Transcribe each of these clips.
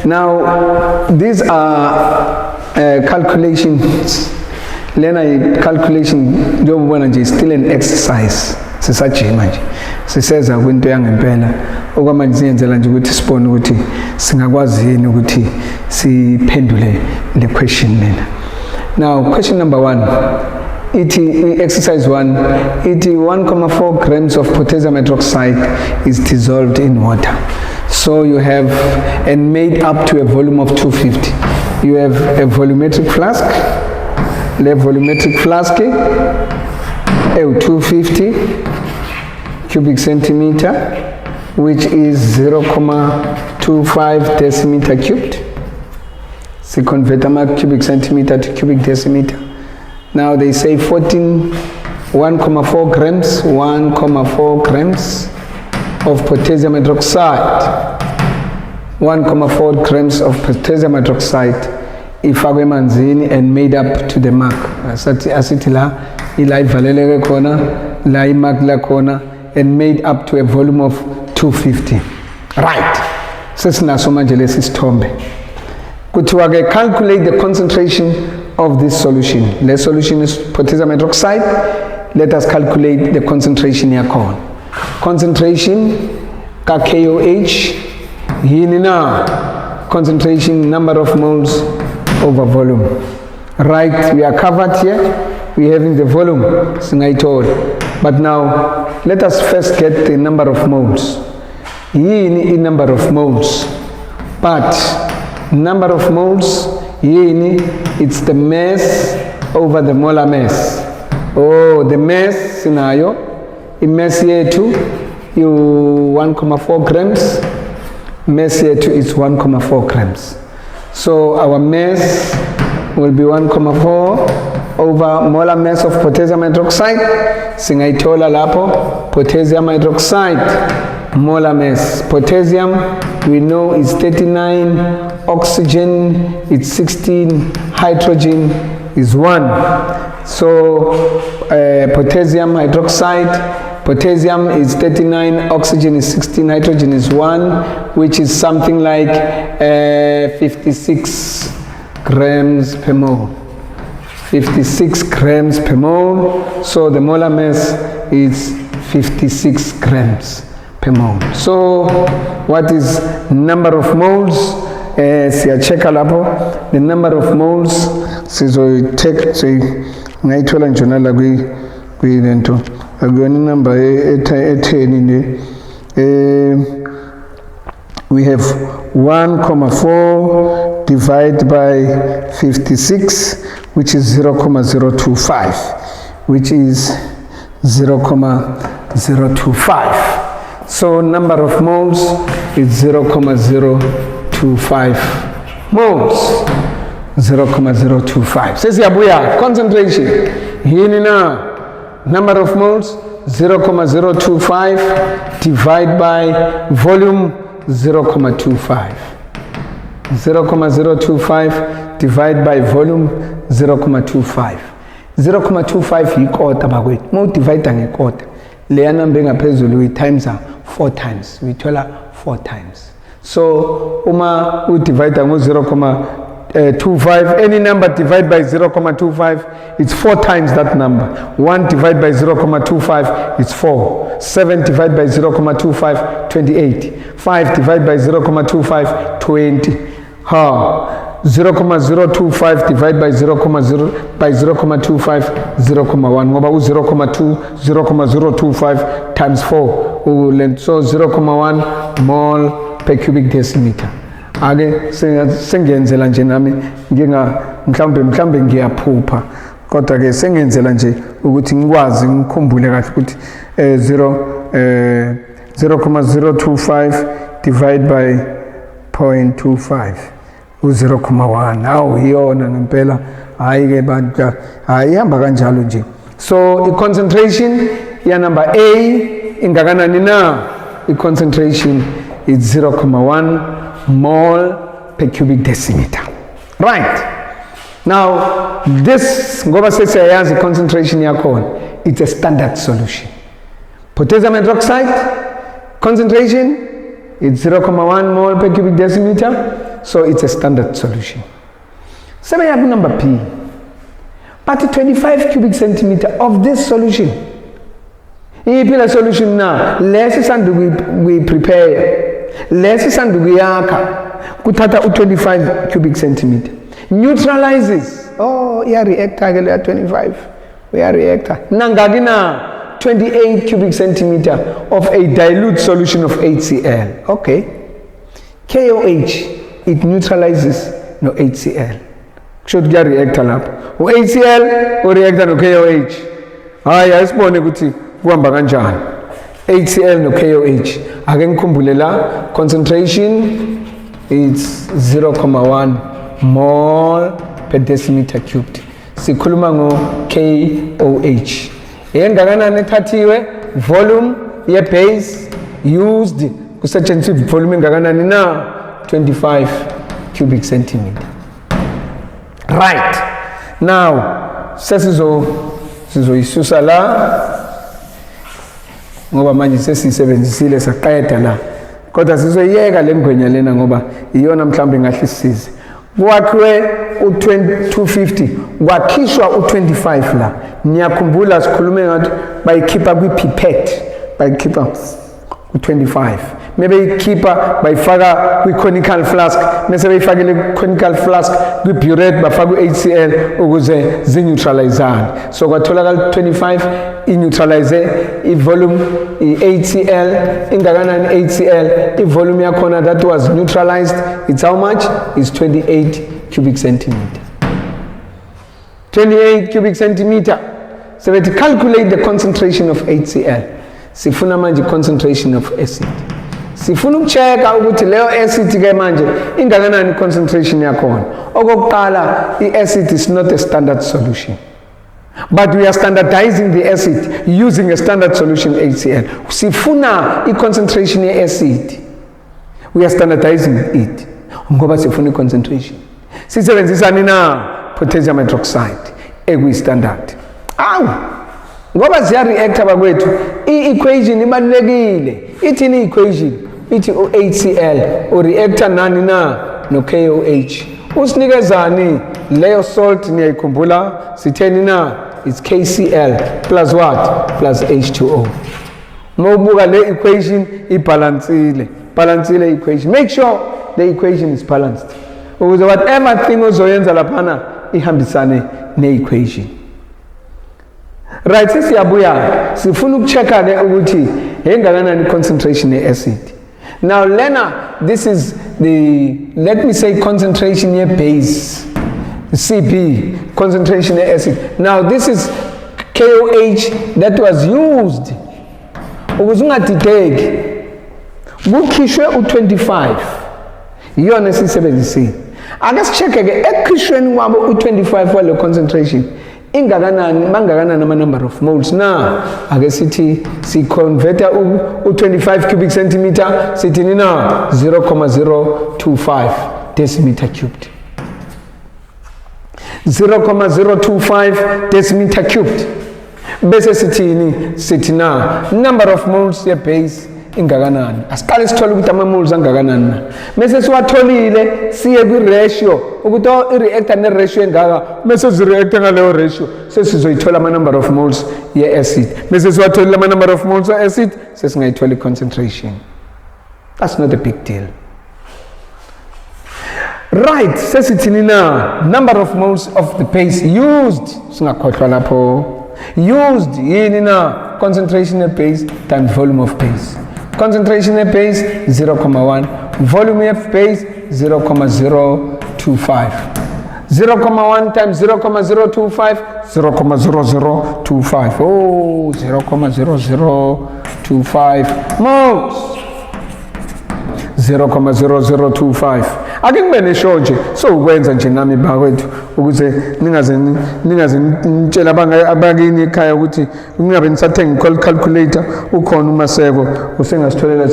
Now these are calculations. Lena calculation njengoba nje still an exercise sisajima nje siseza kwinto yangempela okwamanje siyenzela nje ukuthi sibone ukuthi singakwazi yini ukuthi siphendule the question lena. Now question number 1, exercise 1, 1.4 grams of potassium hydroxide is dissolved in water. So you have and made up to a volume of 250. You have a volumetric flask. The volumetric flask 250 cubic centimeter, which is 0.25 decimeter cubed. So convert cubic centimeter to cubic decimeter. Now they say 1.4 grams, 1.4 grams of potassium hydroxide. 1.4 grams of potassium hydroxide ifakwe emanzini and made up to the mark. Asithi la ila ivaleleke khona, la imark la khona, and made up to a volume of 250. Right. Sesinaso manje lesi sithombe. Kuthiwa ke calculate the concentration of this solution. The solution is potassium hydroxide. Let us calculate the concentration yakhona. Concentration ka KOH yini na? Concentration, number of moles over volume. Right, we are covered here. We are having the volume, but now let us first get the number of moles. Yini in number of moles, but number of moles yini, it's the mass over the molar mass. Oh, the mass scenario, in mass yetu you 1.4 grams, mass yetu is 1.4 grams. So our mass will be 1.4 over molar mass of potassium hydroxide. Singaitola lapo, potassium hydroxide, molar mass. Potassium, we know, is 39, oxygen is 16, hydrogen is 1. So potassium hydroxide, potassium is 39, oxygen is 16, hydrogen is 1, which is something like 56 grams per mole. 56 grams per mole. So the molar mass is 56 grams per mole. So what is number of moles? Siyacheka lapho. The number of moles sizoyiteka ngayithola njalo kwilento. Akuyona number e10 we have 1.4 divided by 56, which is 0.025, which is 0.025. So number of moles is 0.025 moles. 0.025. Says yabuya, concentration. Yini na? Number of moles 0.025 divided by volume 0.25. 0.025 divided by volume 0.25. 0.25 yikota bakwethu. Mo divide ngekota. Leya number engaphezulu we times 4 times. We thola 4 times. So uma we divide ngo 0.25, any number divided by 0.25, it's 4 times that number. 1 divided by 0.25 is 4. 7 divided by 0.25, 28. 5 divided by 0.25, 20. 0.025 divided by 0.025, 0.1. Ngoba 0.025 times 4. So 0.1 mole per cubic decimeter. Ake sengenzela nje nami mhlambe ngiyaphupha, kodwa ke sengenzela nje ukuthi ngikwazi ngikhumbule kahle ukuthi 0.025 divided by 0.25 u0.1. Awu iyona ngempela, hayi ke bantu, hayihamba kanjalo nje. So the concentration ya number A ingakanani na? The concentration is 0.1 mole per cubic decimeter. Right. Now this ngoba sesiyazi concentration yakhona, it's a standard solution. Potassium hydroxide concentration it's 0.1 mole per cubic decimeter, so it's a standard solution. So we have number P. But 25 cubic centimeter of this solution. Ipila solution now, less and we prepare, less and we yaka, kutata 25 cubic centimeter. Neutralizes. Oh, yeah, reactor at 25. We are reactor. Nangagina 28 cubic centimeter of a dilute solution of HCl. Okay. KOH, it neutralizes no HCl. Should get reactor lab. HCl or reactor no KOH. Haya isibone ukuthi kuhamba kanjani. HCl no KOH. Ake ngikhumbule concentration is 0.1 mole per decimeter cubed. Sikhuluma ngo KOH. Engakanani ethathiwe volume ye base used kusetshenziswa volume engakanani na 25 cubic centimeter. Right. Now sizoyisusa la ngoba manje sesisebenzisile saqeda la. Kodwa sizoyeka lengwenya lena ngoba iyona mhlawumbe ngahlisize. Kwakhiwe u250 kwakhishwa u25 la. Niyakhumbula sikhulume ngathi bayikhipha kwipipette, bayikhipha u25. Maybe ikhipha bayifaka kwiconical flask, mase bayifakile kwiconical flask kwiburette bafaka uHCl ukuze zineutralizane. So kwatholakala 25 ineutralize ivolume iHCl ingakanani HCl ivolume yakhona that was neutralized, it's how much? It's 28 cubic centimeter. 28 cubic centimeter. So we calculate the concentration of HCl. Sifuna manje concentration of acid. Sifuna ukuchecka ukuthi leyo acid ke manje ingakanani concentration yakhona. Okokuqala, i-acid is not a standard solution. But we are standardizing the acid using a standard solution HCl. Sifuna i-concentration ye-acid. We are standardizing it. Ngoba sifuna i-concentration. Sisebenzisani na potassium hydroxide ekwi-standard. Awu! Ngoba ziya reactor bakwethu, i-equation ibalulekile. Ithini i-equation? Ithi HCl o reactor nani na no KOH. Usinikezani leyo salt niyayikhumbula sitheni na? It's KCl plus what? Plus H2O. Mawubuka le equation ibalansile. Balansile equation. Make sure the equation is balanced. Ukuze whatever thing ozoyenza laphana ihambisane ne-equation. Right, sisiyabuya sifuna ukuchecka ke ukuthi engakanani concentration ye-acid. Now Lena, this is the, let me say, concentration ye base, CB, concentration ye acid. Now this is KOH that was used. Ukuze ungadideki kukhishwe u25 iyona sisebenzisile. Ake sichecke ke ekhishweni kwabo u25 wale concentration ingakanani mangakanani ama number of moles na ake sithi si convert u25 cubic centimeter sithi na 0.025 decimeter cubed. 0.025 decimeter cubed. Bese sithi na number of moles ye base ingakanani. Asiqale sithole ukuthi ama moles angakanani. Mase siwatholile siye kwi ratio ukuthi i reactor ne ratio engaka. Mase zi reactor ngaleyo ratio sesizoyithola ama number of moles ye acid. Mase siwatholile ama number of moles ye acid sesingayithola concentration. That's not a big deal. Right, sesithini na number of moles of the base used singakhohlwa lapho. Used yini na concentration of base times volume of base. Concentration of base 0.1, volume of base 0.025. 0.1 times 0.025, 0.0025. Oh, 0.0025 moles. 0.0025. Ake ngibe neshow nje so ukwenza nje nami bakwethu ukuze ningaze nitshela abakini ekhaya ukuthi ngingabe nisathenga calculator ukhona umaseko usengasitholela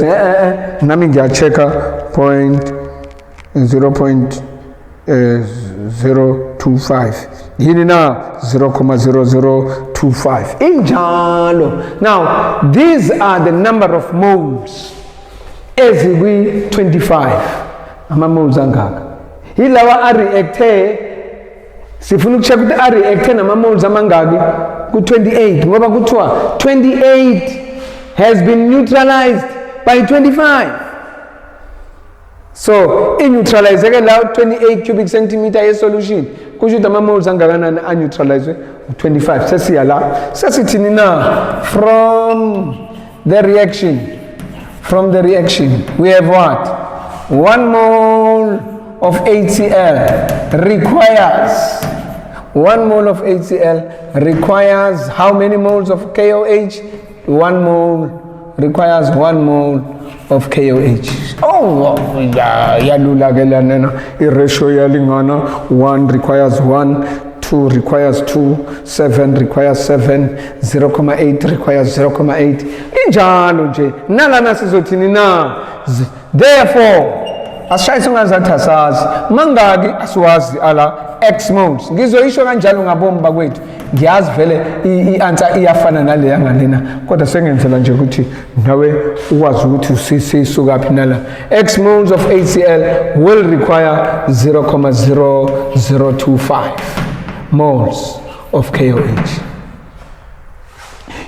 nami ngiyachecka 0.025 yini na 0.0025 injalo. Now these are the number of moles ezikwi-25 ama-moles angaka yilawa a-reacte sifuna ukucheck ukuthi a-reacte nama-moles amangaki ku-28 ngoba kuthiwa 28 has been neutralized by 25 so i-neutralize-ke la 28 cubic centimeter ye-solution kusho ukuthi ama-moles angakanani a-neutralize u-25 sesiya la sesithini na from the reaction we have what 1 mole of HCl requires 1 mole of HCl requires how many moles of KOH? 1 mole requires 1 mole of KOH. Oh, yalula ke lana i-ratio yalingana 1 requires 1 2 requires 2 7 requires 7 0.8 requires 0.8 injalo nje nalana sizothini na therefore asishayise ungazathi asazi mangaki asiwazi ala x moles ngizoyisho kanjalo ngabomi bakwethu ngiyazi vele i-answer iyafana nale yangalena kodwa sengenzela nje ukuthi nawe ukwazi ukuthi sisukaphi nala x moles of HCl will require 0.0025 moles of KOH.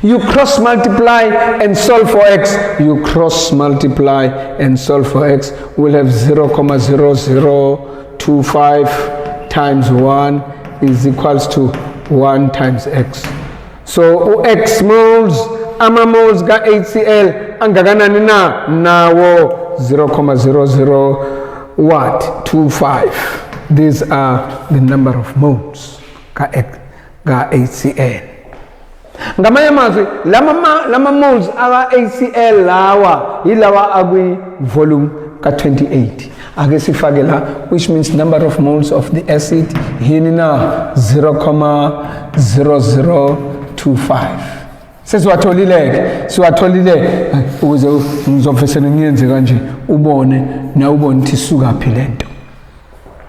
You cross multiply and solve for x. You cross multiply and solve for x. We'll have 0.0025 times 1 is equals to 1 times x. So x moles, ama moles ga HCl angakanani na nawo 0.0025. These are the number of moles ga HCl. Ngamanye amazwi lama moles aka HCl lawa yilawa akwi volume ka 28 ake sifake la which means number of moles of the acid yini na 0.0025 siwatholile ukuze ngizofesela ngiyenze kanje ubone na ubone ukuthi sukaphi lento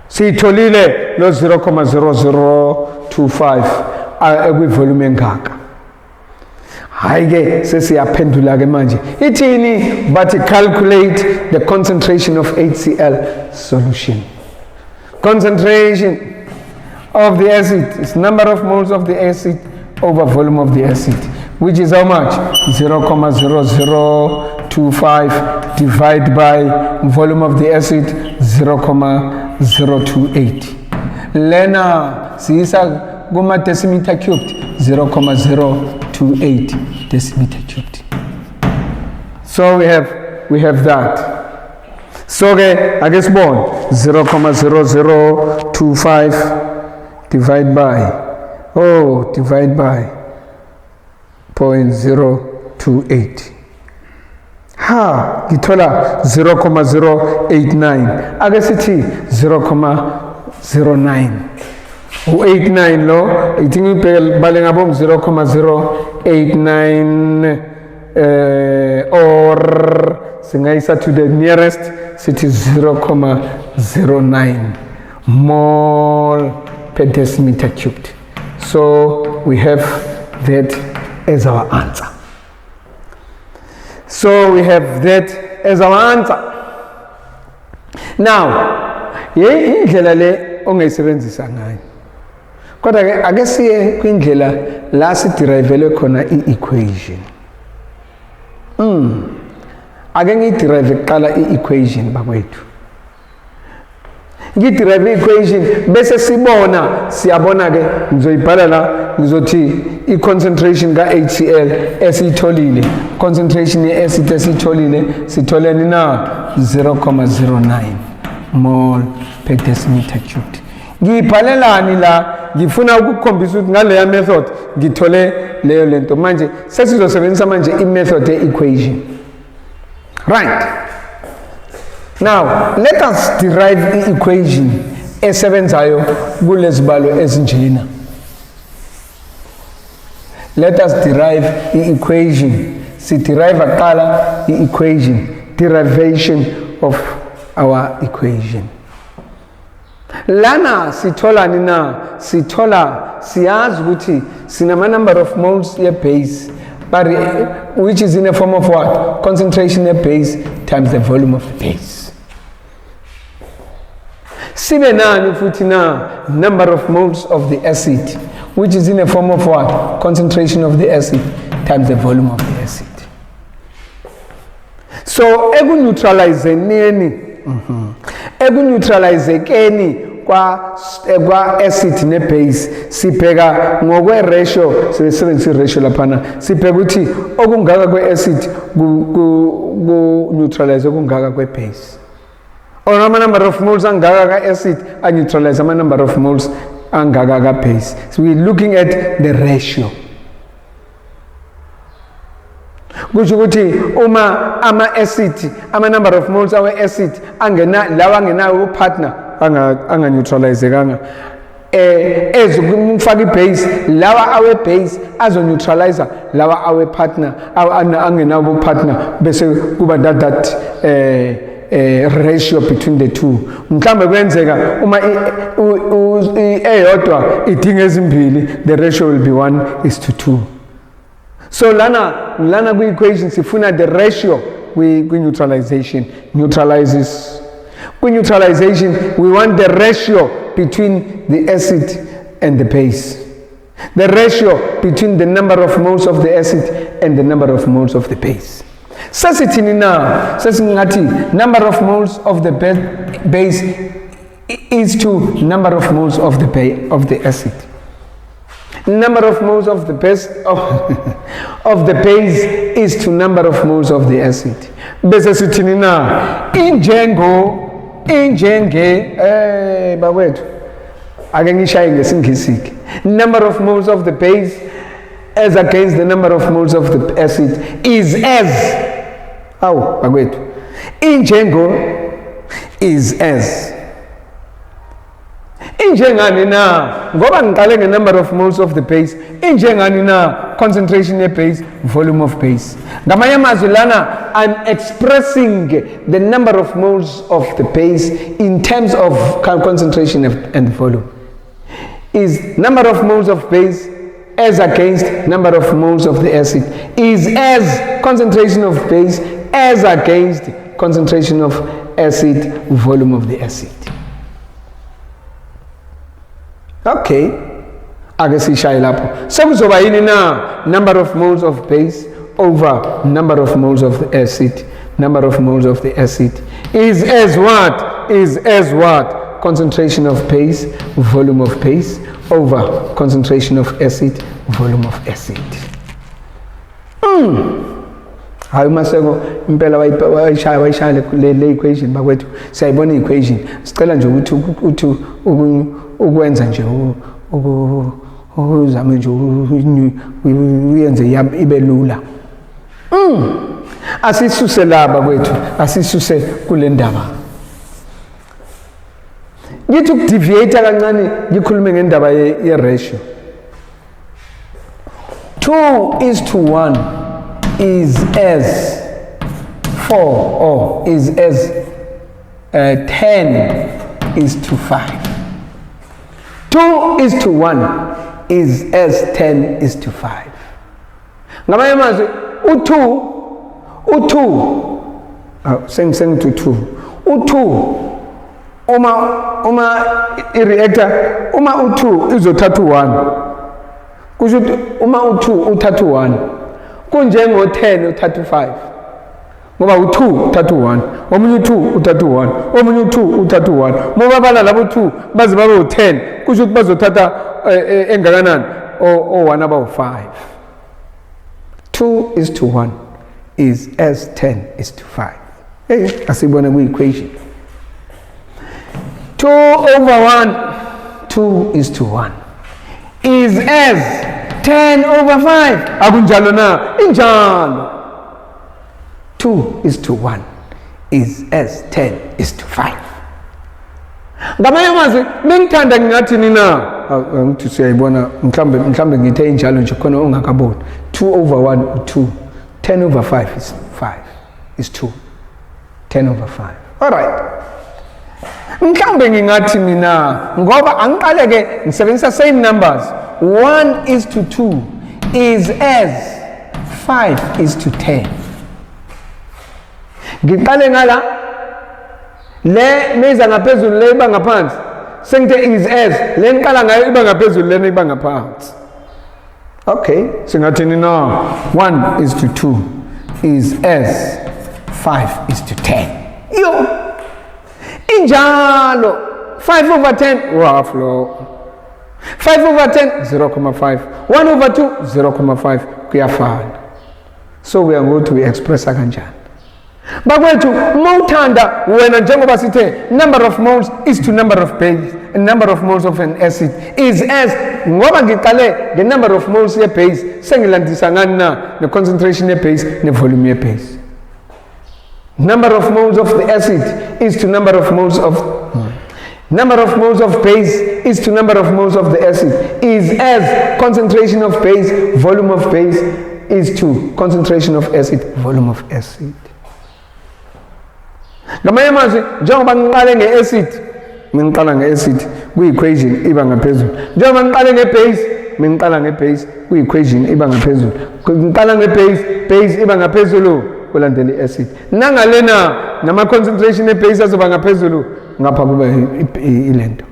sitholile lo 0.0025 ekwi volume engaka hayi ke sesiyaphendula ke manje ithini but calculate the concentration of HCl solution. Concentration of the acid is number of moles of the acid over volume of the acid, which is how much? 0.0025 divided by volume of the acid 0.028. Lena siyisa kuma decimeter cubed 0.028 decimeter cubed. So we have that. So I guess 0.0025 divide by 0.028. Githola 0.089. I guess it is 0.09. 89 lo I think bale ngabom 0.089 or singayisa to the nearest city 0.09 mole per decimeter cubed. So we have that as our answer. Now indlela le ongayisebenzisa ngayo kodwa ke ake siye kwindlela la siderive khona i-equation. Ake ngiderive kuqala i-equation bakwethu. Ngiderive i-equation bese siyabona ke ngizoyibhala la ngizothi i-concentration ka HCl esiyitholile concentration ye-acid esiyitholile sitholeni na 0.09 mole per decimeter cubed. Ngibhalelani la ngifuna ukukhombisa ukuthi ngaleya method ngithole leyo lento manje sesizosebenzisa manje i-method ye-equation. Right. Now let us derive the equation esebenzayo kulezibalo ezinjena. Let us derive the equation. Derive aqala i-equation, derivation of our equation. Lana sithola nina siyazi ukuthi sinama number of moles ye base but which is in a form of what? Concentration of base times the volume of the base. Sibe nani futhi na number of moles of the acid, which is in a form of what? Concentration of the acid times the volume of the acid. So ekuneutralizekeni kwa acid ne base sibheka ngokwe ratio, sisebenzisa ratio laphana, sibheka ukuthi okungaka kwe acid ku neutralize okungaka kwe base, or ama number of moles angaka ka acid a neutralize ama number of moles angaka ka base. So we're looking at the ratio. Kusho ukuthi uma ama acid, ama number of moles awe acid angena lawa angenawo partner anga neutralize kanga, ezokufaka ibase lawa awe base azo neutralize lawa awe partner angenawo partner, bese kuba that ratio between the two. Mhlambe kwenzeka uma eyodwa idinga ezimbili, the ratio will be 1:2. So lana ku equation sifuna the ratio we neutralization neutralizes. With neutralization we want the ratio between the acid and the base, the ratio between the number of moles of the acid and the number of moles of the base. Sasithini na sasingathi number of moles of the base is to number of moles of the acid. Number of moles of the base of the base is to number of moles of the acid. Bese sithini na injenge bawethu ake ngishaye ngesingisi, number of moles of the base as against the number of moles of the acid is as bawethu injengo is as injengani na ngoba ngiqale nge-number of moles of the base, injengani na concentration ye base, volume of base. Ngamanye amazwi lana I'm expressing the number of moles of the base in terms of concentration and volume. Is number of moles of base as against number of moles of the acid is as concentration of base as against concentration of acid, volume of the acid. Okay, ake sishaye lapho. Sekuzoba yini na number of moles of base over number of moles of the acid. Number of moles of the acid is as what? Is as what? Concentration of base, volume of base over concentration of acid, volume of acid. Hayi maseko impela wayishaya le equation bakwethu siyayibona equation, sicela nje ukuthi ukwenza nje uzame nje uyenze ibe lula. Asisuse laba kwethu, asisuse kule ndaba. Ngithi ukudeviate kancane ngikhulume ngendaba ye ratio. 2:1 is as 4 or is as 10:5. 2:1 is as 10:5. Ngamanye amazwi u2 sengithi 2 u2 uma i-reactor uma u2 izothatha u1, kusho ukuthi uma u2 uthatha u1 kunjengo 10 uthatha u5, ngoba u2 uthatha u1, omunye u2 uthatha u1, omunye u2 uthatha u1, ngoba bala labo 2 baze babe u10, kusho ukuthi bazothatha engakanani o1 abawu5. 2:1 is as 10:5. Asibone ku equation 2/1 2:1 is as 10/5. Akunjalo na? Injalo. 2:1 is as 10:5. Ngamanye amazwi mengithanda ngingathi nina ngithi siyayibona mhlambe ngithe injalo nje khona ungakaboni. 2/1 2, 10/5 is 5 is 2, 10/5. All right. Mhlambe ngingathi mina ngoba angiqaleke ngisebenzisa same numbers, 1:2 is as 5 is to 10. Ngiqale ngala le meza ngaphezulu le iba ngaphansi sengithe is as le ngiqala ngayo iba ngaphezulu lena iba ngaphansi. Okay, singathini na 1 is to 2 is as 5 is to 10. Yo injalo 5 over 10 rough low 5 over 10 0.5 1 over 2 0.5 kuyafana. So we are going to express kanjani bakwethu mawuthanda wena njengoba sithe number of moles is to number of base and number of moles of an acid is as ngoba ngiqale the number of moles ye base sengilandisa ngani na ne concentration ye base ne volume ye base. Number of moles of the acid is to number of moles of base is to number of moles of the acid is as concentration of base volume of base is to concentration of acid volume of acid. Ngamanye amazwi njengoba ngiqale ngeacid ngiqala ngeacid ku-equation iba ngaphezulu, njengoba ngiqale ngebase ngiqala ngebase ku-equation iba ngaphezulu, ngiqala ngebase iba ngaphezulu kulandela i-acid nangalena nama-concentration ebase azoba ngaphezulu ngapha kuba ilento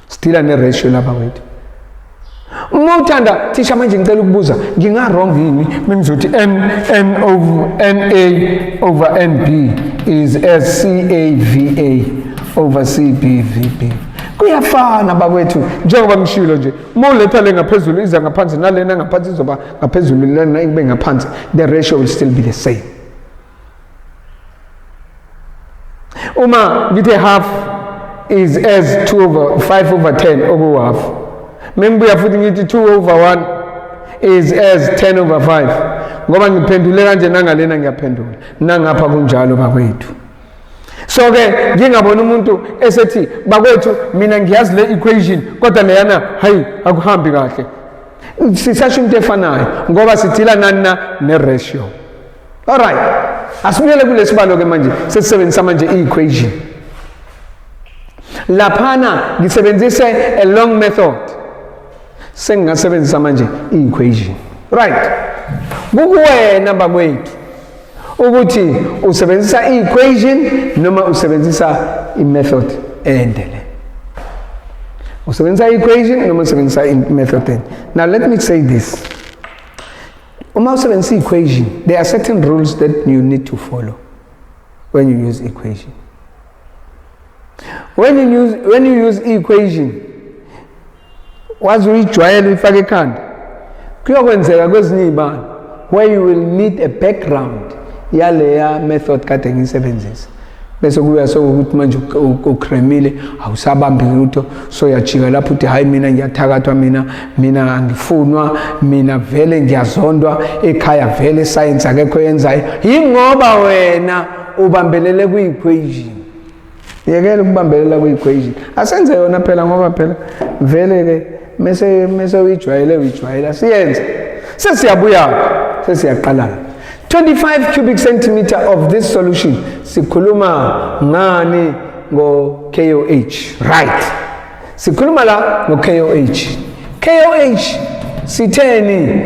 stila ne-ratio lapha kwethu. Uma uthanda thisha manje ngicela ukubuza nginga-wrong yini mengizothi N over NB is as CAVA over CBVB kuyafana bakwethu njengoba ngishilo nje uma uletha le ngaphezulu iza ngaphansi nalena ngaphansi izoba ngaphezulu lena ibe ngaphansi the ratio will still be the same. Uma ngithi half is as 5 over 10 oku half membuya futhi ngithi 2 over 1 is as 10 over 5 ngoba ngiphendule kanje nangalena ngiyaphendula nangapha kunjalo bakwethu. So ke ngingabona umuntu esethi bakwethu mina ngiyazi le equation kodwa leyana hayi akuhambi kahle sisasho into efanayo ngoba sithila nani na ne-ratio. Alright, asibuyele kulesibalo ke manje sesisebenzisa manje i-equation laphana ngisebenzise a long method sengingasebenzisa manje i-equation. Right, kukuwena bakwethu ukuthi usebenzisa i-equation noma usebenzisa i-method endele. Usebenzisa i-equation noma usebenzisa i-method endele. Now let me say this. Uma usebenzisa i-equation, there are certain rules that you need to follow when you use equation. When you use equation, wazi uyijwayele uyifake ekhanda kuyokwenzeka kwezinye ibanga where you will need a background yaleya method kade ngiyisebenzisa bese kuya sokuthi manje ukremile awusabambi lutho so yajika lapho uthi hayi mina ngiyathakathwa mina angifunwa mina vele ngiyazondwa ekhaya vele science akekho yenzayo yingoba wena ubambelele ku-equation. Yekela ukubambelela ku-equation asenze yona phela ngoba phela vele ke mese uyijwayela siyenze sesiyabuya sesiyaqala 25 cubic centimeter of this solution sikhuluma ngani ngo-KOH. Right, sikhuluma la ngo-KOH sitheni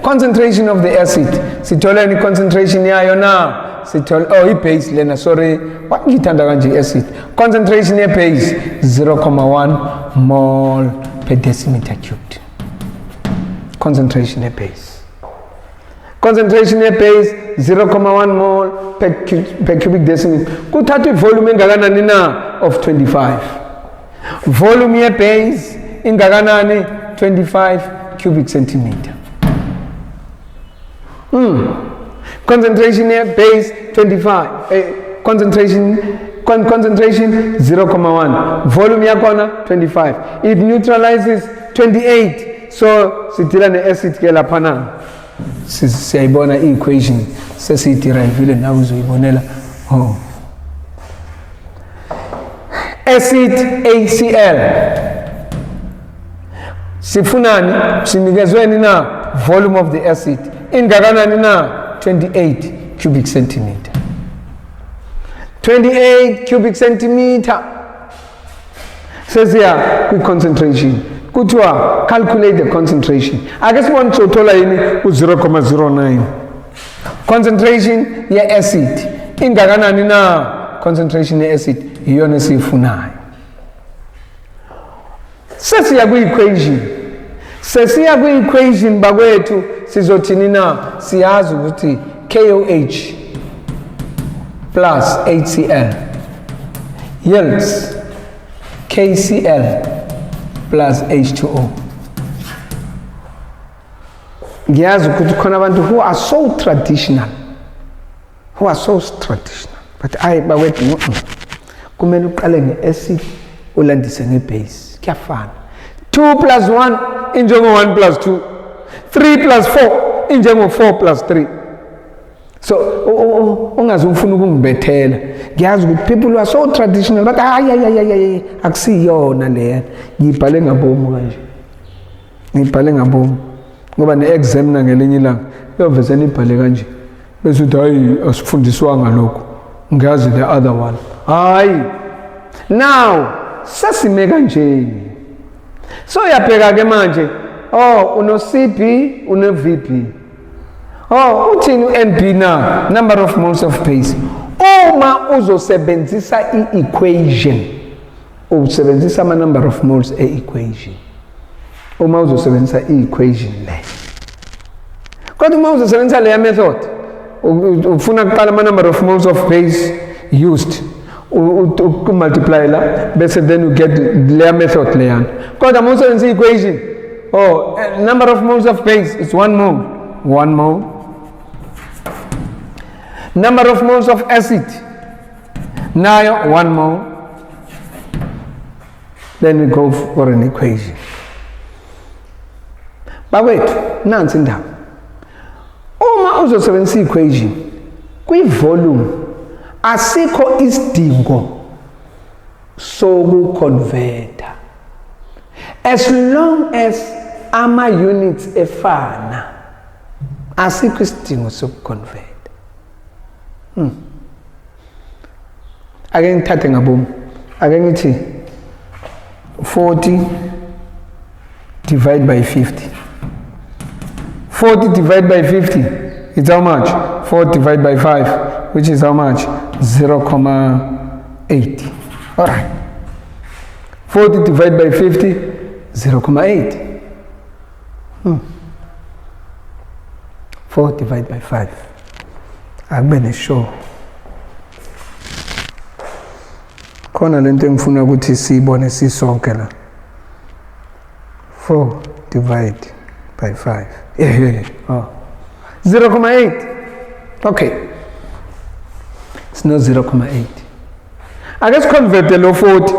concentration of the acid sitholeni concentration yayo na sithola i-base lena sorry ngithanda kanje i-acid concentration ye-base 0.1 mole per decimeter cubed. Concentration ye-base 0.1 mole per cubic decimeter kuthatha ivolume engakanani na of 25. Volume ye-base ingakanani 25 cubic centimeter. Concentration ye-base 25 concentration 0.1 volume yakhona 25 it neutralizes 28. So sidila ne-acid ke laphana siyayibona i-equation sesiyiderive nawe uzoyibonela acid HCl sifunani sinikezweni na volume of the acid ingakanani na 28 cubic centimeter 28 cubic centimeter sesiya kwi-concentration kuthiwa calculate the concentration. Ake sibone uthola yini u-0.09 concentration ye-acid ingakanani na? Concentration ye-acid iyona esiyifunayo. Sesiya kwi-equation bakwethu sizothini na? Siyazi ukuthi KOH plus HCl yields KCl plus H2O. Ngiyazi ukuthi khona abantu who are so traditional, but bakwethu kumele uqale nge-acid ulandise nge-base, kuyafana. 2 plus 1 injengo 1 plus 2, 3 plus 4 injengo 4 plus 3. So ungaze ufuna ukungibethela. Ngiyazi ukuthi people who are so traditional but akusiyona leya. Ngibhale ngabomu kanje. Ngoba ne-exam nangelinye ilanga iyoveze nibhale kanje. Bese uthi hayi asifundiswanga lokho. Ngiyazi the other one. Hayi. Now sasime kanje. So uyabheka ke manje, uno CP, uno VP. Uthini u-NP na? Number of moles of base. Uma uzosebenzisa i-equation, usebenzisa ama number of moles e-equation. Uma uzosebenzisa i-equation le. Kodwa uma uzosebenzisa leya method, ufuna kuqala ama number of moles of base used. Multiply la, bese then you get layer method leyana. Kodwa uma usebenzisa i-equation, number of moles of base is 1 mole. Number of moles of acid, nayo 1 mole. Then we go for an equation. Bakwethu, nansi indaba. Uma uzosebenzisa i-equation, kwi-volume, asikho isidingo sokuconverta. As long as ama units efana, asikho isidingo sokuconverta. Ake ngithathe ngabomu. Ake ngithi 40 divided by 50. 40 divided by 50, it's how much? 4 divided by 5, which is how much? 0.8. All right. 40 divided by 50, 0.8. 4 divided by 5. I'm going to show. Khona lento engifuna ukuthi siyibone sisonke la. 4 divided by 5. Yeah. 0.8. Okay. It's not 0.8. I guess convert the low 40.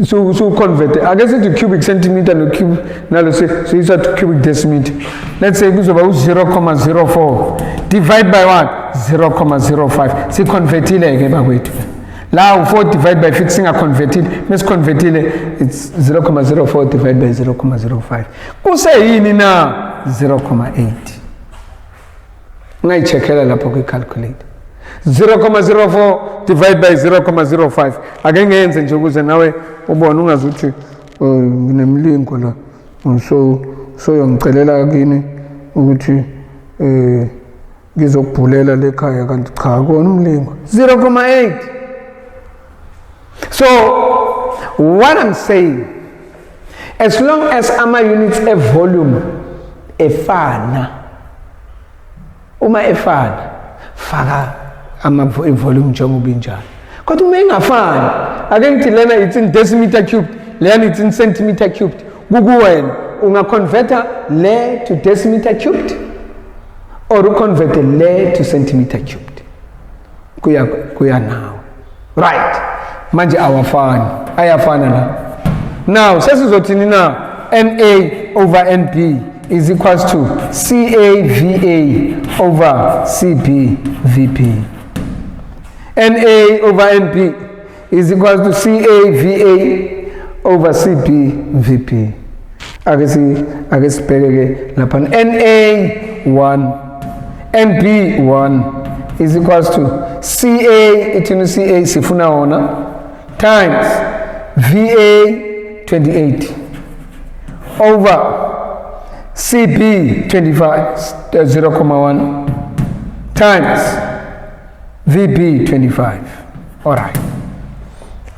So convert it. I guess it's a cubic centimeter and a cube. Now let's say, so it's a cubic decimeter. Let's say it's about 0.04. Divide by what? 0.05. See, convert it again. Wait. Now 4 divided by fixing a converted. Let's convert it. It's 0.04 divided by 0.05. Who say in now 0.8? Now check it up. Okay, calculate. 0.04 divided by 0.05. Again, ngenze nje ukuze nawe ubone ungazuthi nginemlingo la. So yongicelela kini ukuthi ngizokubhulela lekhaya kanti cha kona umlingo 0.8. So what I'm saying, as long as ama units e volume efana, uma efana faka ama volume njengoba injalo. Kodwa uma ingafani, ake ngithi lena it's in decimeter cubed, lena it's in centimeter cubed. Kukuwena ungaconverta le to decimeter cubed or uconverte le to centimeter cubed. Kuya now. Right. Manje ayafana la. Now sesizothini na? NA over NP is equals to CAVA over CPVP. NA over NP is equals to CAVA over CPVP. Agesibheke lapha. NA1 NP1 is equals to CA, ithini CA sifuna wona, times VA 28 over CB 25 0.1 times VB 25. All right.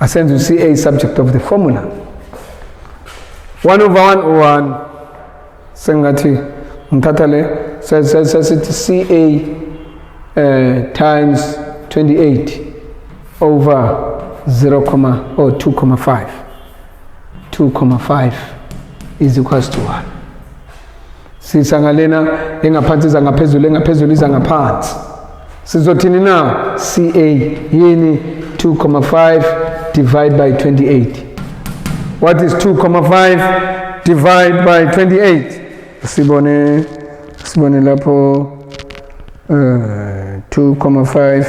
I send to CA subject of the formula. 1 over 1 over 1. Sengati mtatale CA times 28 over 2.5. 2.5 is equals to 1. Sisangalena engaphansi zangaphezulu engaphezulu izangaphansi. Sizothini na? CA yini 2.5 divided by 28. What is 2.5 divided by 28? Sibone lapho 2.5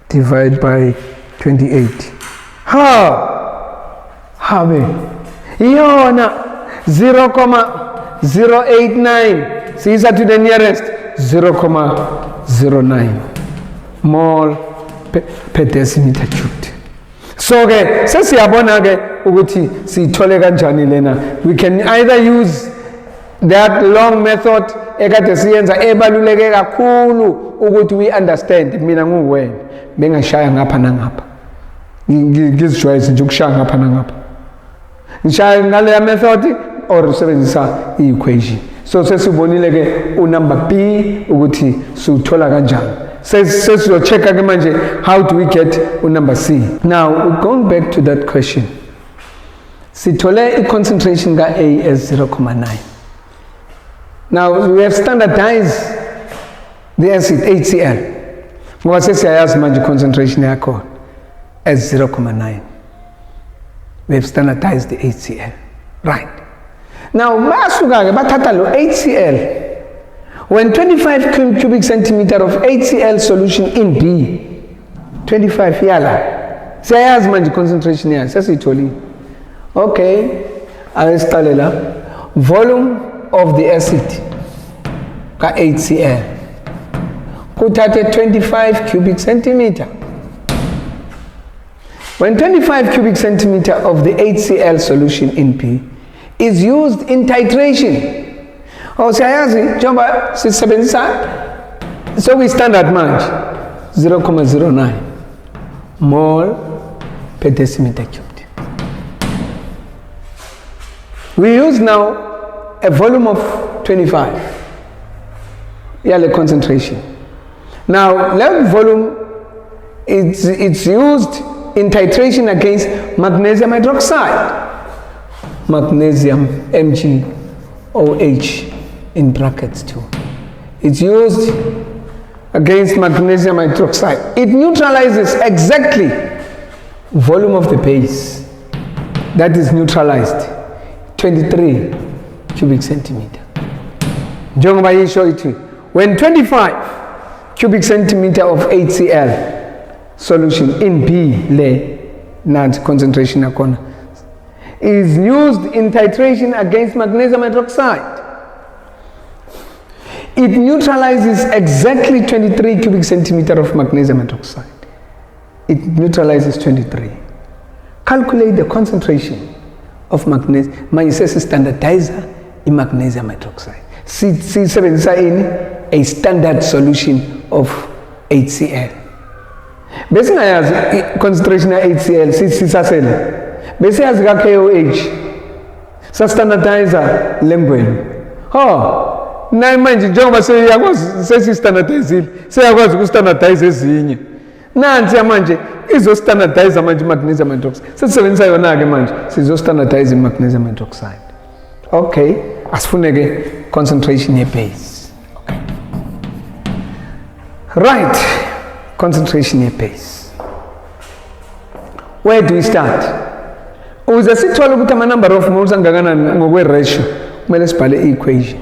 divided by 28. Habe iyona 0.089 siza to the nearest 0.09 mole per decimeter cubed. So ke sesiyabona ke ukuthi sithole kanjani lena. We can either use that long method ekade siyenza ebaluleke kakhulu ukuthi we understand. Mina nguwena bengashaya ngapha nangapha, ngizijwayeze nje ukushaya ngapha nangapha, ngishaya ngale method or usebenzisa i-equation. So sesibonile ke unumber B ukuthi siuthola kanjani. Sesizochecka ke manje how do we get unumber C. Now we're going back to that question. Sithole i-concentration ka A as 0.9. Now we have standardized the acid HCl. Ngoba sesiyayazi manje concentration yakho as 0.9. We have standardized the HCl. Right. Now basuka ke bathatha lo HCl. When 25 cubic centimeter of HCl solution in B, 25 yala. Siyayazi manje concentration yayo sesiyitholi. Okay. Ayisiqalela volume of the acid ka HCl. Kuthathe 25 cubic centimeter. When 25 cubic centimeter of the HCl solution in P is used in titration. Siyayazi njengoba sisebenzisa so we standard manje 0.09 mole per decimeter cubed. We use now a volume of 25. Yale concentration. Now that volume it's used in titration against magnesium hydroxide. Magnesium MgOH in brackets too. It's used against magnesium hydroxide. It neutralizes exactly volume of the base that is neutralized 23 cubic centimeter. Njengoba yisho ithi when 25 cubic centimeter of HCl solution in B le nanti concentration yakona is used in titration against magnesium hydroxide. It neutralizes exactly 23 cubic centimeter of magnesium hydroxide. It neutralizes 23. Calculate the concentration of magnesium. Manje sesistandardizer i-magnesium hydroxide. Sisebenzisa ini a standard solution of HCl. Bese ngayazi concentration ya HCl sisasele. Bese yazi ka KOH. Sa standardizer lengwelo. Na manje njengoba sesistandardizile seyakwazi ukustandardize ezinye. Nansi manje izostandardize manje magnesium hydroxide. Sesisebenzisa yona ke manje sizostandardize magnesium hydroxide. Okay, asifuneke concentration ye base. Okay. Right. Concentration ye base. Where do we start? Uze sithola ukuthi ama number of moles angakanani ngokwe ratio. Kumele sibhale equation.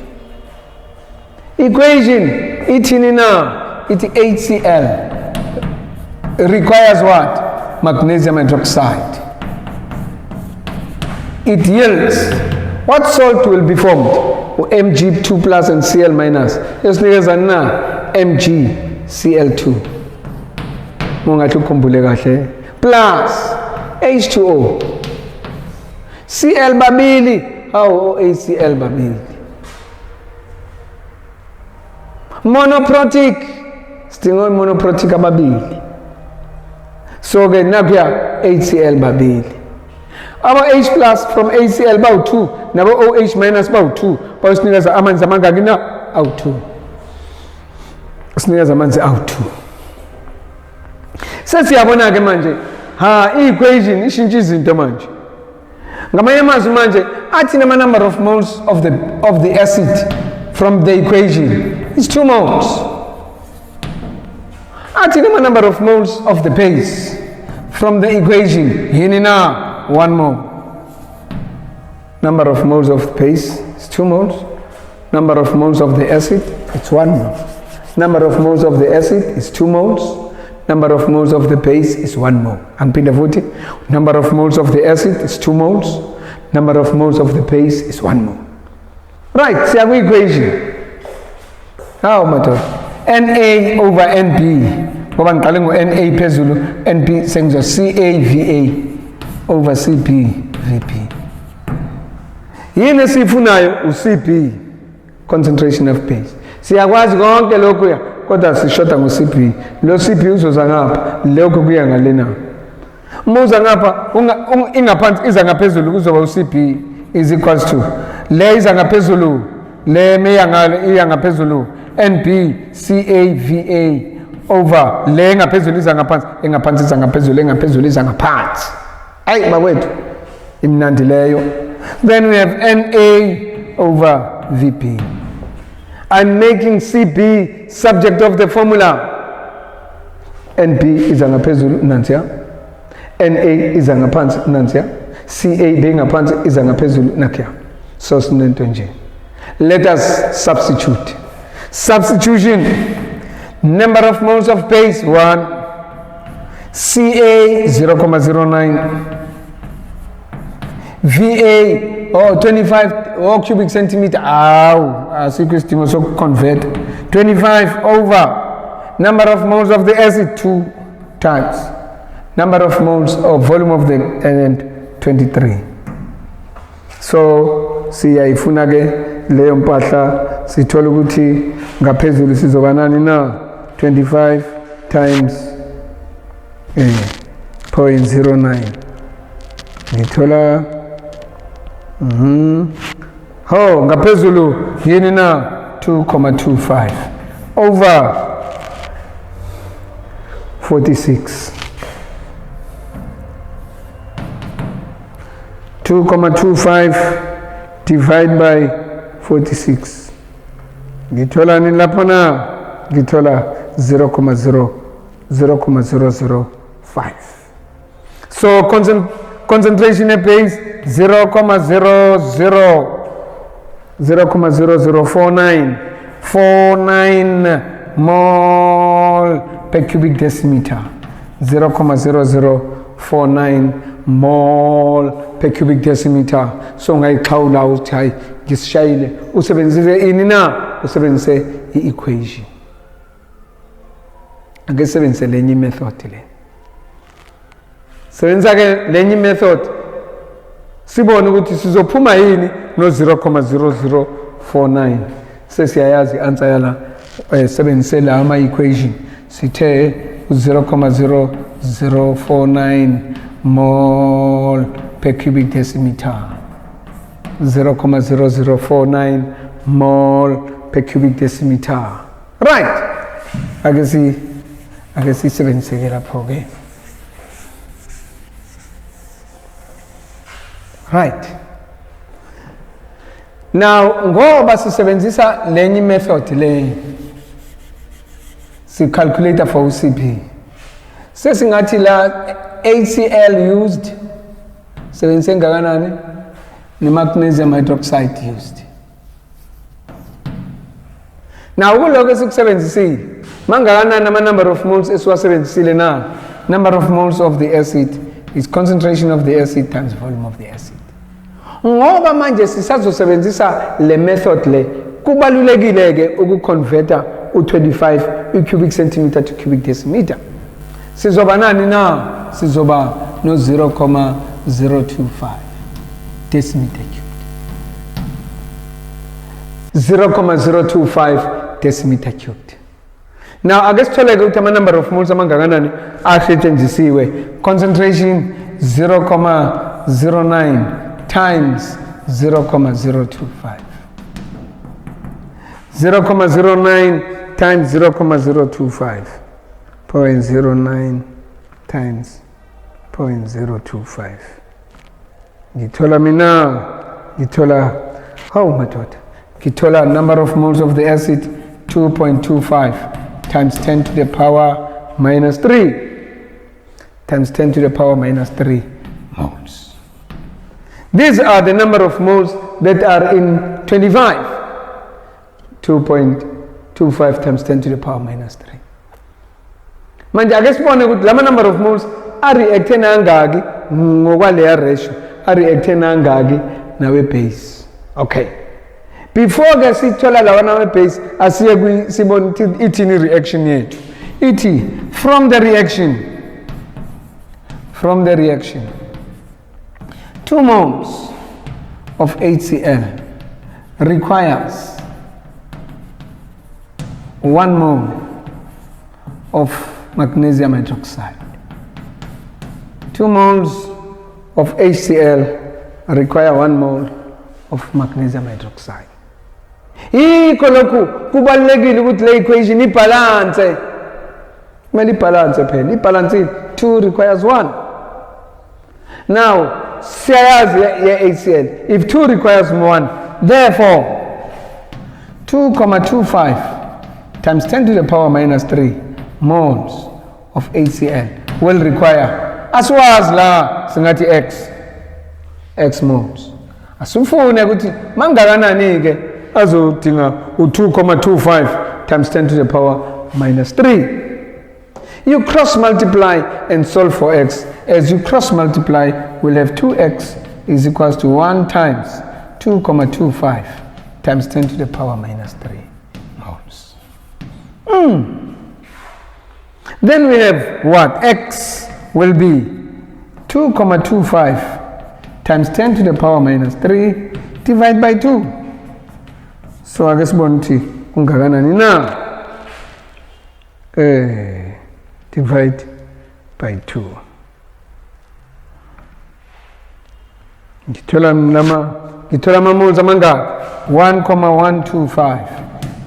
Equation ithini na? Ithi HCl requires what? Magnesium hydroxide. It yields what salt will be formed? Mg2 plus and Cl minus. Yesinikeza na MgCl2. Mungathi ukhumbule kahle plus H2O. Cl babili, how HCl babili. Monoprotic, stingo monoprotic ababili. So ke nakuya HCl babili. Aba H plus from HCl bawu 2, nabo OH minus bawu 2, bawusinikeza amanzi amangaki na? Awu 2. Usinikeza amanzi awu 2. Sesiyabona ke manje, i-equation ishintsha izinto manje. Ngamanye amazwi manje athi nama number of moles of the acid from the equation is 2 moles. Athi nama number of moles of the base from the equation yini na 1 mole. Number of moles of the base is 2 moles. Number of moles of the acid, it's 1 mole. Number of moles of the acid is 2 moles. Number of moles of the base is 1 mole. Ampinda futhi. Number of moles of the acid is 2 moles. Number of moles of the base is 1 mole. Right, siya ku equation. How madoda? Na over Nb. Ngoba ngiqale ngo Na phezulu, Nb sengizo CaVa over Cp Vp. Yini sifunayo uCp, concentration of base. Siyakwazi konke lokhu ya, kodwa sishoda ngoCp. Lo Cp uzoza ngapha, lokho kuya ngalena. Umuza ngapha, ingaphansi iza ngaphezulu kuzoba uCp is equals to le iza ngaphezulu, le meya ngale iya ngaphezulu, Nb CaVa over le ngaphezulu iza ngaphansi, engaphansi iza ngaphezulu, engaphezulu iza ngaphansi. Ayi bakwethu, imnandi leyo. Then we have Na over Vp. I'm making Cp subject of the formula. Np is ngaphezulu nansiya. Na is ngaphansi nansiya. Ca bengaphansi is ngaphezulu nakya. So sinento nje. Let us substitute. Substitution. Number of moles of base 1. Ca 0.09. Va 25 cubic centimeter. Asikho so convert 25 over number of moles of the acid 2 times number of moles of volume of the element 23. So siyayifuna ke leyo mpahla sithola ukuthi ngaphezulu sizoba nani na 25 times 0.09 ngithola ngaphezulu yini na 2.25 over 46. 2.25 divided by 46. Ngithola nini lapho na? Ngithola 0.005. So concentration at base 0.0049 mole per cubic decimeter. 0.0049 mole per cubic decimeter. So ngayixhawula uthi hayi ngisishayile usebenzise ini na? Usebenzise i-equation. Ake sebenzise lenye method le. Sebenza ke lenye method sibone ukuthi sizophuma yini no 0.0049. Sesiyayazi answer yala sebenzise la ama equation sithe 0.0049 mole per cubic decimeter. 0.0049 mole per cubic decimeter. Right. Ake si sebenzise lapho ke. Right. Now, ngoba sisebenzisa lenye method le si calculator for UCP. Sesingathi la HCl used sebenzise ngakanani? Ni magnesium hydroxide used. Now kuloko sikusebenzisile mangakanani ama number of moles esiwasebenzisile na? Number of moles of the acid is concentration of the acid times volume of the acid. Ngoba manje sisazosebenzisa le method le kubalulekile ke ukuconverta u25 cubic centimeter to cubic decimeter. Sizoba nani na? Sizoba no 0.025. decimeter cubed. 0.025 decimeter cubed. Now, I guess the number of moles asetshenzisiwe. Concentration 0.09 times 0.025. 0.09 times 0.025. 0.09 times 0.025. Gitola mina. Gitola. How much? Gitola number of moles of the acid 2.25 times 10 to the power minus 3 times 10 to the power minus 3 moles. These are the number of moles that are in 25. 2.25 times 10 to the power minus 3. Manje ake sibone ukuthi lama number of moles a-reacte nangaki ngokwaleya ratio, a-reacte nangaki nawe base. Okay. Before ke sithola lawa nawe base asiye sibone ithini reaction yethu. Ithi from the reaction 2 moles of HCl requires 1 mole of magnesium hydroxide. 2 moles of HCl require 1 mole of magnesium hydroxide. Yikho lokhu kubalulekile ukuthi le equation ibalance. Kumele ibalance phela. Ibalance 2 requires 1. Now, siyayazi HCl. If 2 requires 1, therefore 2.25 times 10 to the power minus 3 moles of HCl will require, as well as la singathi x moles. Asufune ukuthi mangakanani ke azodinga u2.25 times 10 to the power minus 3. You cross multiply and solve for x. As you cross multiply, we'll have 2x is equals to 1 times 2.25 times 10 to the power minus 3 moles. Then we have what? X will be 2.25 times 10 to the power minus 3 divided by 2. So I guess bonti ungakanani na divide by 2. Ngithola ma moles amangaki 1.125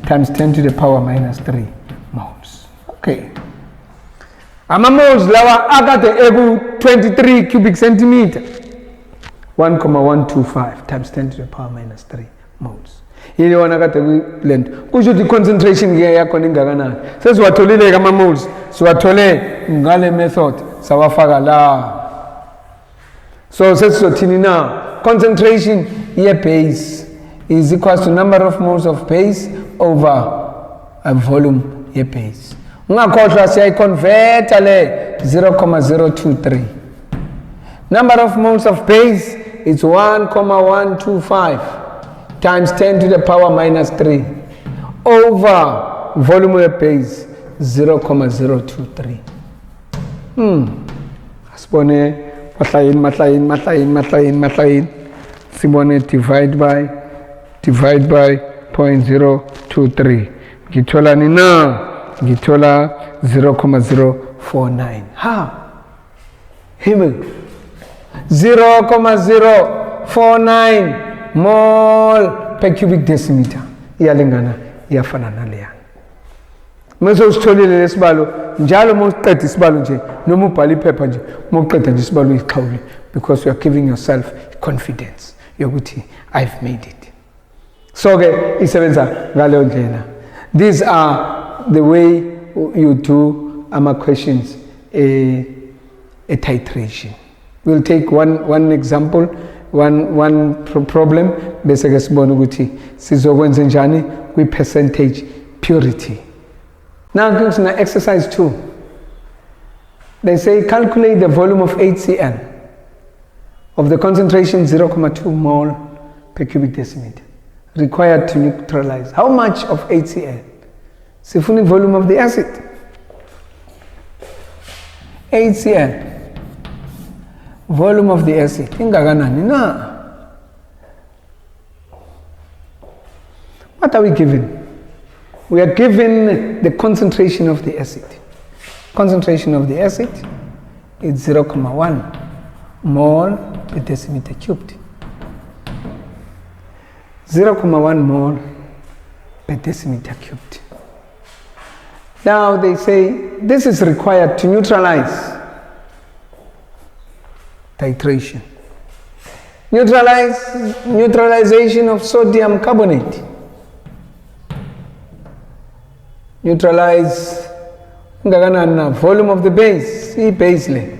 times 10 to the power minus 3 moles. Okay. Ama moles lawa akade eku 23 cubic centimeter. 1.125 times 10 to the power minus 3 moles. Yini wona kade kulento. Kusho ukuthi concentration yakho ningakanani. Sesiwatholile ama moles, siwathole ngale method sawafaka la. So sesizothini na? Concentration ye base is equals to number of moles of base over a volume ye base. Ungakhohlwa siyayiconverta le 0.023. Number of moles of base is 1.125 times 10 to the power minus 3 over volume of base 0.023. Asibone mahlayin sibone divide by 0.023. Ngithola ni na? Ngithola 0.049. Ha. Himmel. 0.049 mole per cubic decimeter. Iyalingana, iyafana naleya. Mase usitholile lesibalo njalo mawuqeda isibalo nje noma ubhala iphepha nje mawuqeda nje isibalo ixhawule because you are giving yourself confidence yokuthi I've made it. So ke isebenza ngaleyo ndlela. These are the way you do ama questions a titration. We'll take one example, one problem bese ke sibone ukuthi sizokwenza njani kwi percentage purity. Now comes to exercise 2. They say calculate the volume of HCl of the concentration 0.2 mole per cubic decimeter required to neutralize. How much of HCl? Sifuni volume of the acid. HCl. Volume of the acid. Ingakanani na? What are we given? We are given the concentration of the acid. Concentration of the acid is 0.1 mole per decimeter cubed. 0.1 mole per decimeter cubed. Now they say this is required to neutralize titration. Neutralization of sodium carbonate. Neutralize volume of the base, base le.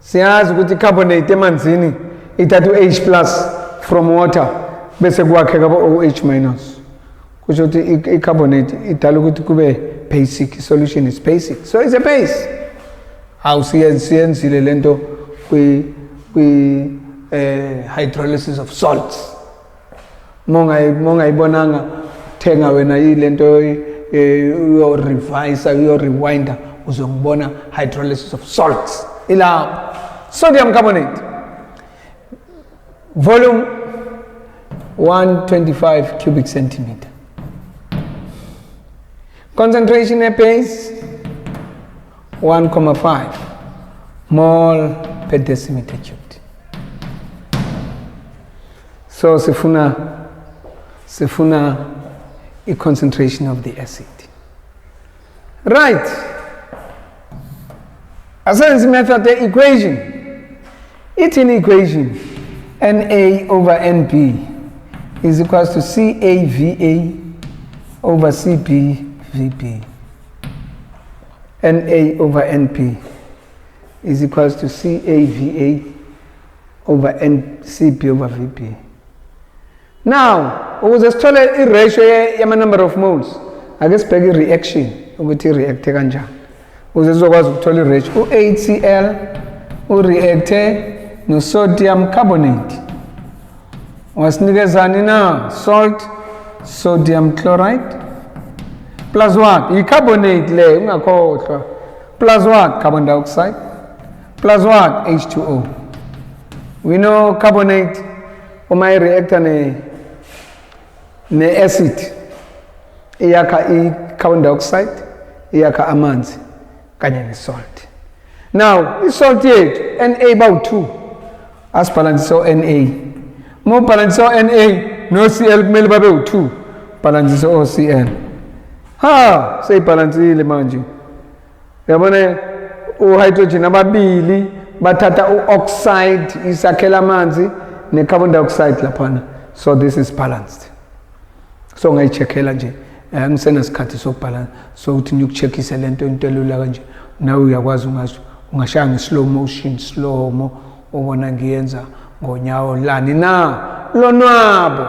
Siyazi ukuthi carbonate emanzini ithatha H plus from water bese kwakheka OH minus. Kusho ukuthi i-carbonate idala ukuthi kube basic, solution is basic. So it's a base. Siyenzile lento kwi hydrolysis of salts. Mongayibonanga thenga wena ilento uyo revise uyo rewinder uzongibona hydrolysis of salts. Ila sodium carbonate volume 125 cubic centimeter. Concentration at base 1.5 mole per decimeter cubed. So sifuna a concentration of the acid. Right. As method the equation. It's an equation. Na over Np is equals to CAVA over CPVP. Na over Np is equals to CAVA over CP over Vp. Now, uzasithola i-ratio yama number of moles. Ake sibheke i-reaction ukuthi i-react kanjani. Uzokwazi ukuthola i-ratio u-HCl ureacte no sodium carbonate. Wasinikezani na salt sodium chloride plus what? I-carbonate le ungakhohlwa. Plus what? Carbon dioxide. Plus what? H2O. We know carbonate uma i-reacta ne-acid iyakha i-carbon dioxide, iyakha amanzi kanye ne-salt. Now i-salt yethu Na bawu-2 asibhalansisa o-Na. Uma ubhalansisa o-Na no-Cl kumele babe u-2, bhalansisa o-Cl. Seyibhalansile manje. Uyabona u-hydrogen ababili bathatha u-oxide isakhela amanzi ne-carbon dioxide laphana. So this is balanced. So ngayicheckela nje ngisenasikhathi sokubhalansa so uthi ngiyokucheckisa lento into elula kanje nawe uyakwazi ungashaya nge-slow motion slow mo ubona ngiyenza ngonyawo lani na lonwabo.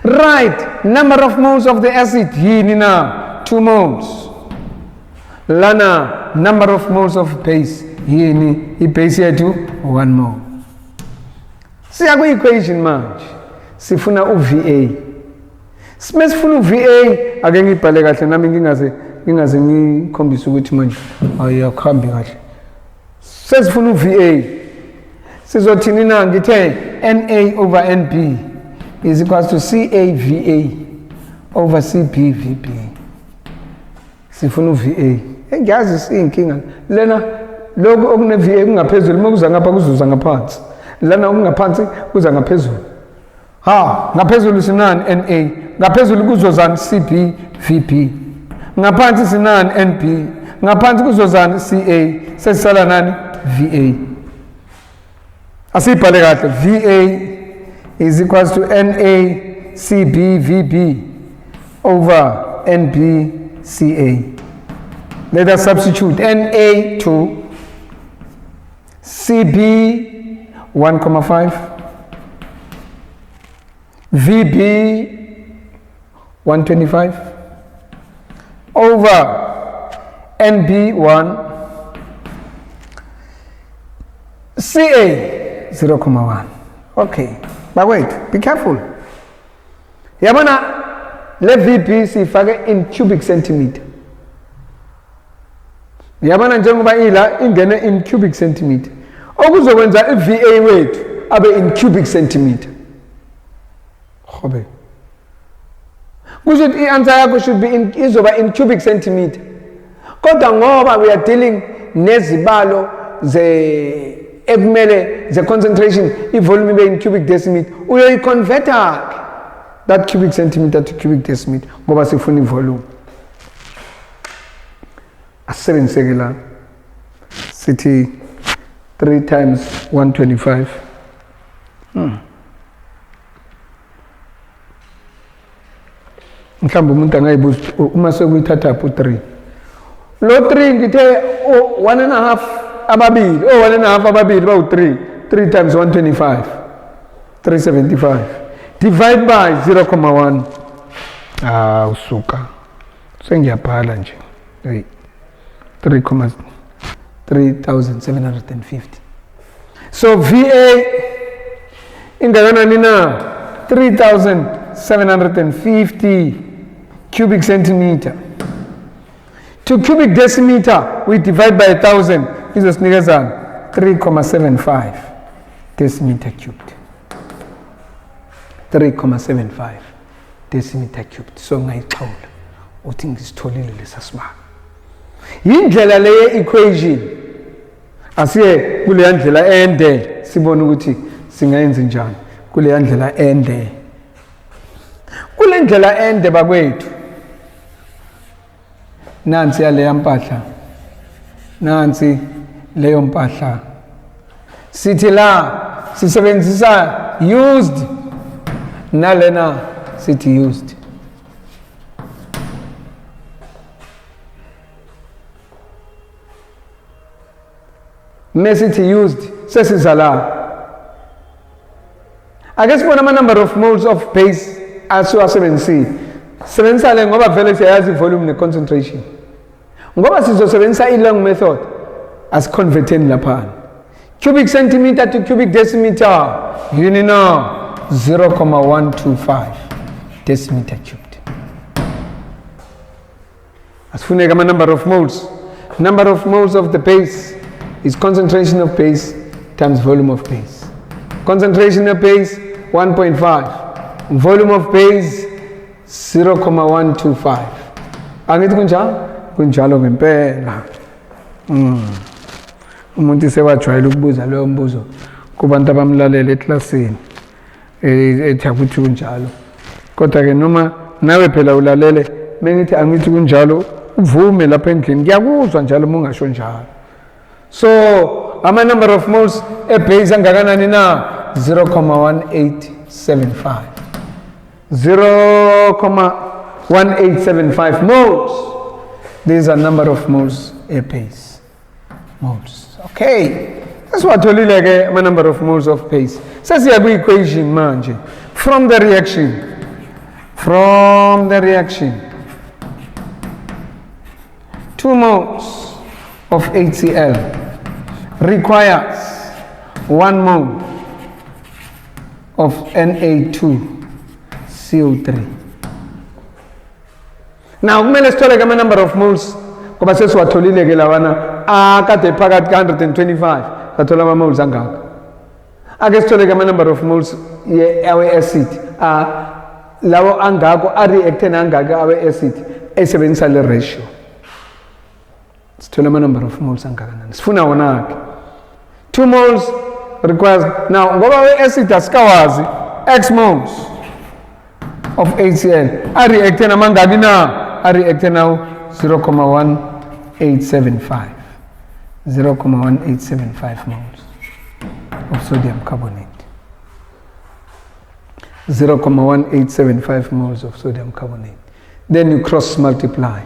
Right, number of moles of the acid yini na 2 moles. Lana number of moles of base yini i-base yethu 1 mole. Siya ku-equation manje sifuna u-VA. Sifuna u-VA ake ngibhale kahle nami ngingaze ngikhombise ukuthi manje ayakhambi kahle. Sesifuna u-VA sizothini na ngithe Na over Np is equals to CAVA over CPVP. Sifuna u-VA. Ngiyazi siyinkinga lena lokho okune-VA kungaphezulu makuza ngapha kuzuza ngaphansi. Lana okungaphansi kuza ngaphezulu. Ngaphezulu sinani Na, ngaphezulu kuzozani CP VP. Ngaphansi sinani NP, ngaphansi kuzozani Ca, sesisala nani Va. Asibhale kahle Va is equals to Na CB VB over NP Ca. Let us substitute Na 2 CB 1.5 VB 125 over NB 1 Ca 0.1. Okay, but wait, be careful. Yabona le VP sifake in cubic centimeter. Yabona njengoba ila ingene in cubic centimeter. Okuzokwenza i-VA wethu abe in cubic centimeter. Khobe. kusho ukuthi i-answer yakho should be izoba in cubic centimeter. Kodwa ngoba we are dealing nezibalo ekumele the concentration i-volume ibe in cubic decimeter, uyoyi-converter that cubic centimeter to cubic decimeter ngoba sifuna i-volume. Asebenziseke la sithi 3 times 125. Mhlawumbe umuntu angayibuza uma sekuyithatha pho 3. Lo 3 ngithe 1.5 ababili, 1.5 ababili bawu 3. 3 times 125. 375. Divide by 0.1. Usuka. Sengiyabhala nje. Hey. 3,750. So VA ingakanani na? 3,750 cubic centimeter. To cubic decimeter we divide by 1,000 izosinikeza 3.75 decimeter cubed. 3.75 decimeter cubed. So ngayixhawula uthi ngisitholile lesasibalo. Indlela le equation asiye kule ndlela ende sibone ukuthi singayenza njani kule ndlela ende. Kule ndlela ende bakwethu nansi yale mpahla, nansi leyo mpahla sithi la sisebenzisa used nalena sithi used. Mesithi used sesiza la. Ake sibona ama number of moles of base asiwasebenzisi. Sebenzisa le ngoba vele siyazi volume ne concentration. Ngoba sizosebenzisa i-long method asiconverteni lapha. Cubic centimeter to cubic decimeter yini na 0.125 decimeter cubed. Asifuneka ama number of moles. Number of moles of the base is concentration of base times volume of base. Concentration of base 1.5, volume of base 0.125. Angithi kunjalo? Kunjalo ngempela. Umuntu sewajwayela ukubuza leyo mbuzo kubantu abamlalela eklasini. Ethi akuthi kunjalo. Kodwa ke noma nawe phela ulalele bengithi angithi kunjalo uvume lapha endlini ngiyakuzwa njalo uma ungasho njalo. So, ama number of moles a base angakanani na 0.1875. 0.1875 moles. These are number of moles a base. Moles. Okay. That's what we like ama number of moles of base. Sasiya ku equation manje. From the reaction 2 moles of HCl requires 1 mole of Na2CO3. Now kumele sithole ama number of moles ngoba sesiwatholile ke lawana akade phakathi ka 125 sathola ama moles angaka. Ake sithole ama number of moles yawe acid lawo angako a react nangaka awe acid esebenzisa le ratio. Sithole ama number of moles angakanani sifuna wona ke 2 moles requires. Now ngoba we acid asikawazi x moles of HCl a react namangaki na a react now 0.1875 moles of sodium carbonate. 0.1875 moles of sodium carbonate. Then you cross multiply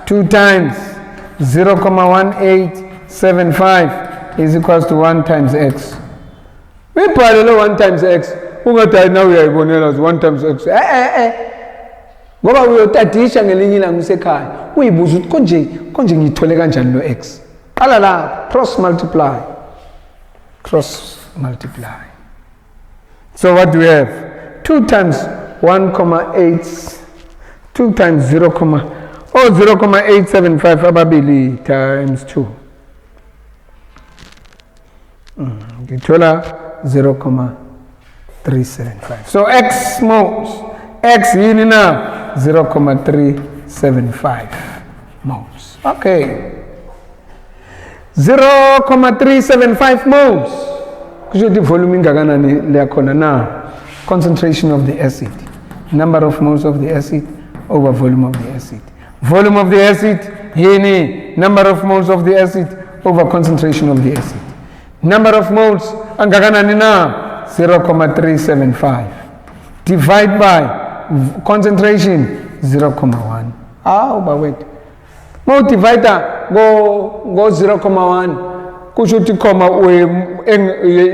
2 times 0.1875 is equals to 1 times x. We parallel 1 times x. Ungathi now uyayibonela as 1 times x. Ngoba uyotadisha ngelinye ilanga usekhaya. Uyibuza ukuthi konje ngithole kanjani lo x. Qala la cross multiply. So what do we have? 2 times 1.8 2 times 0.875 ababili times 2. Ngithola 0.375. So X moles, X yini na 0.375 moles. Okay. 0.375 moles. Kusho ukuthi volume ingakanani leyakhona na? Concentration of the acid. Number of moles of the acid over volume of the acid. Volume of the acid yini number of moles of the acid over concentration of the acid. Number of moles angakanani na? 0.375. Divide by concentration 0.1. Wait. Mo divide go 0.1 kusho ukuthi comma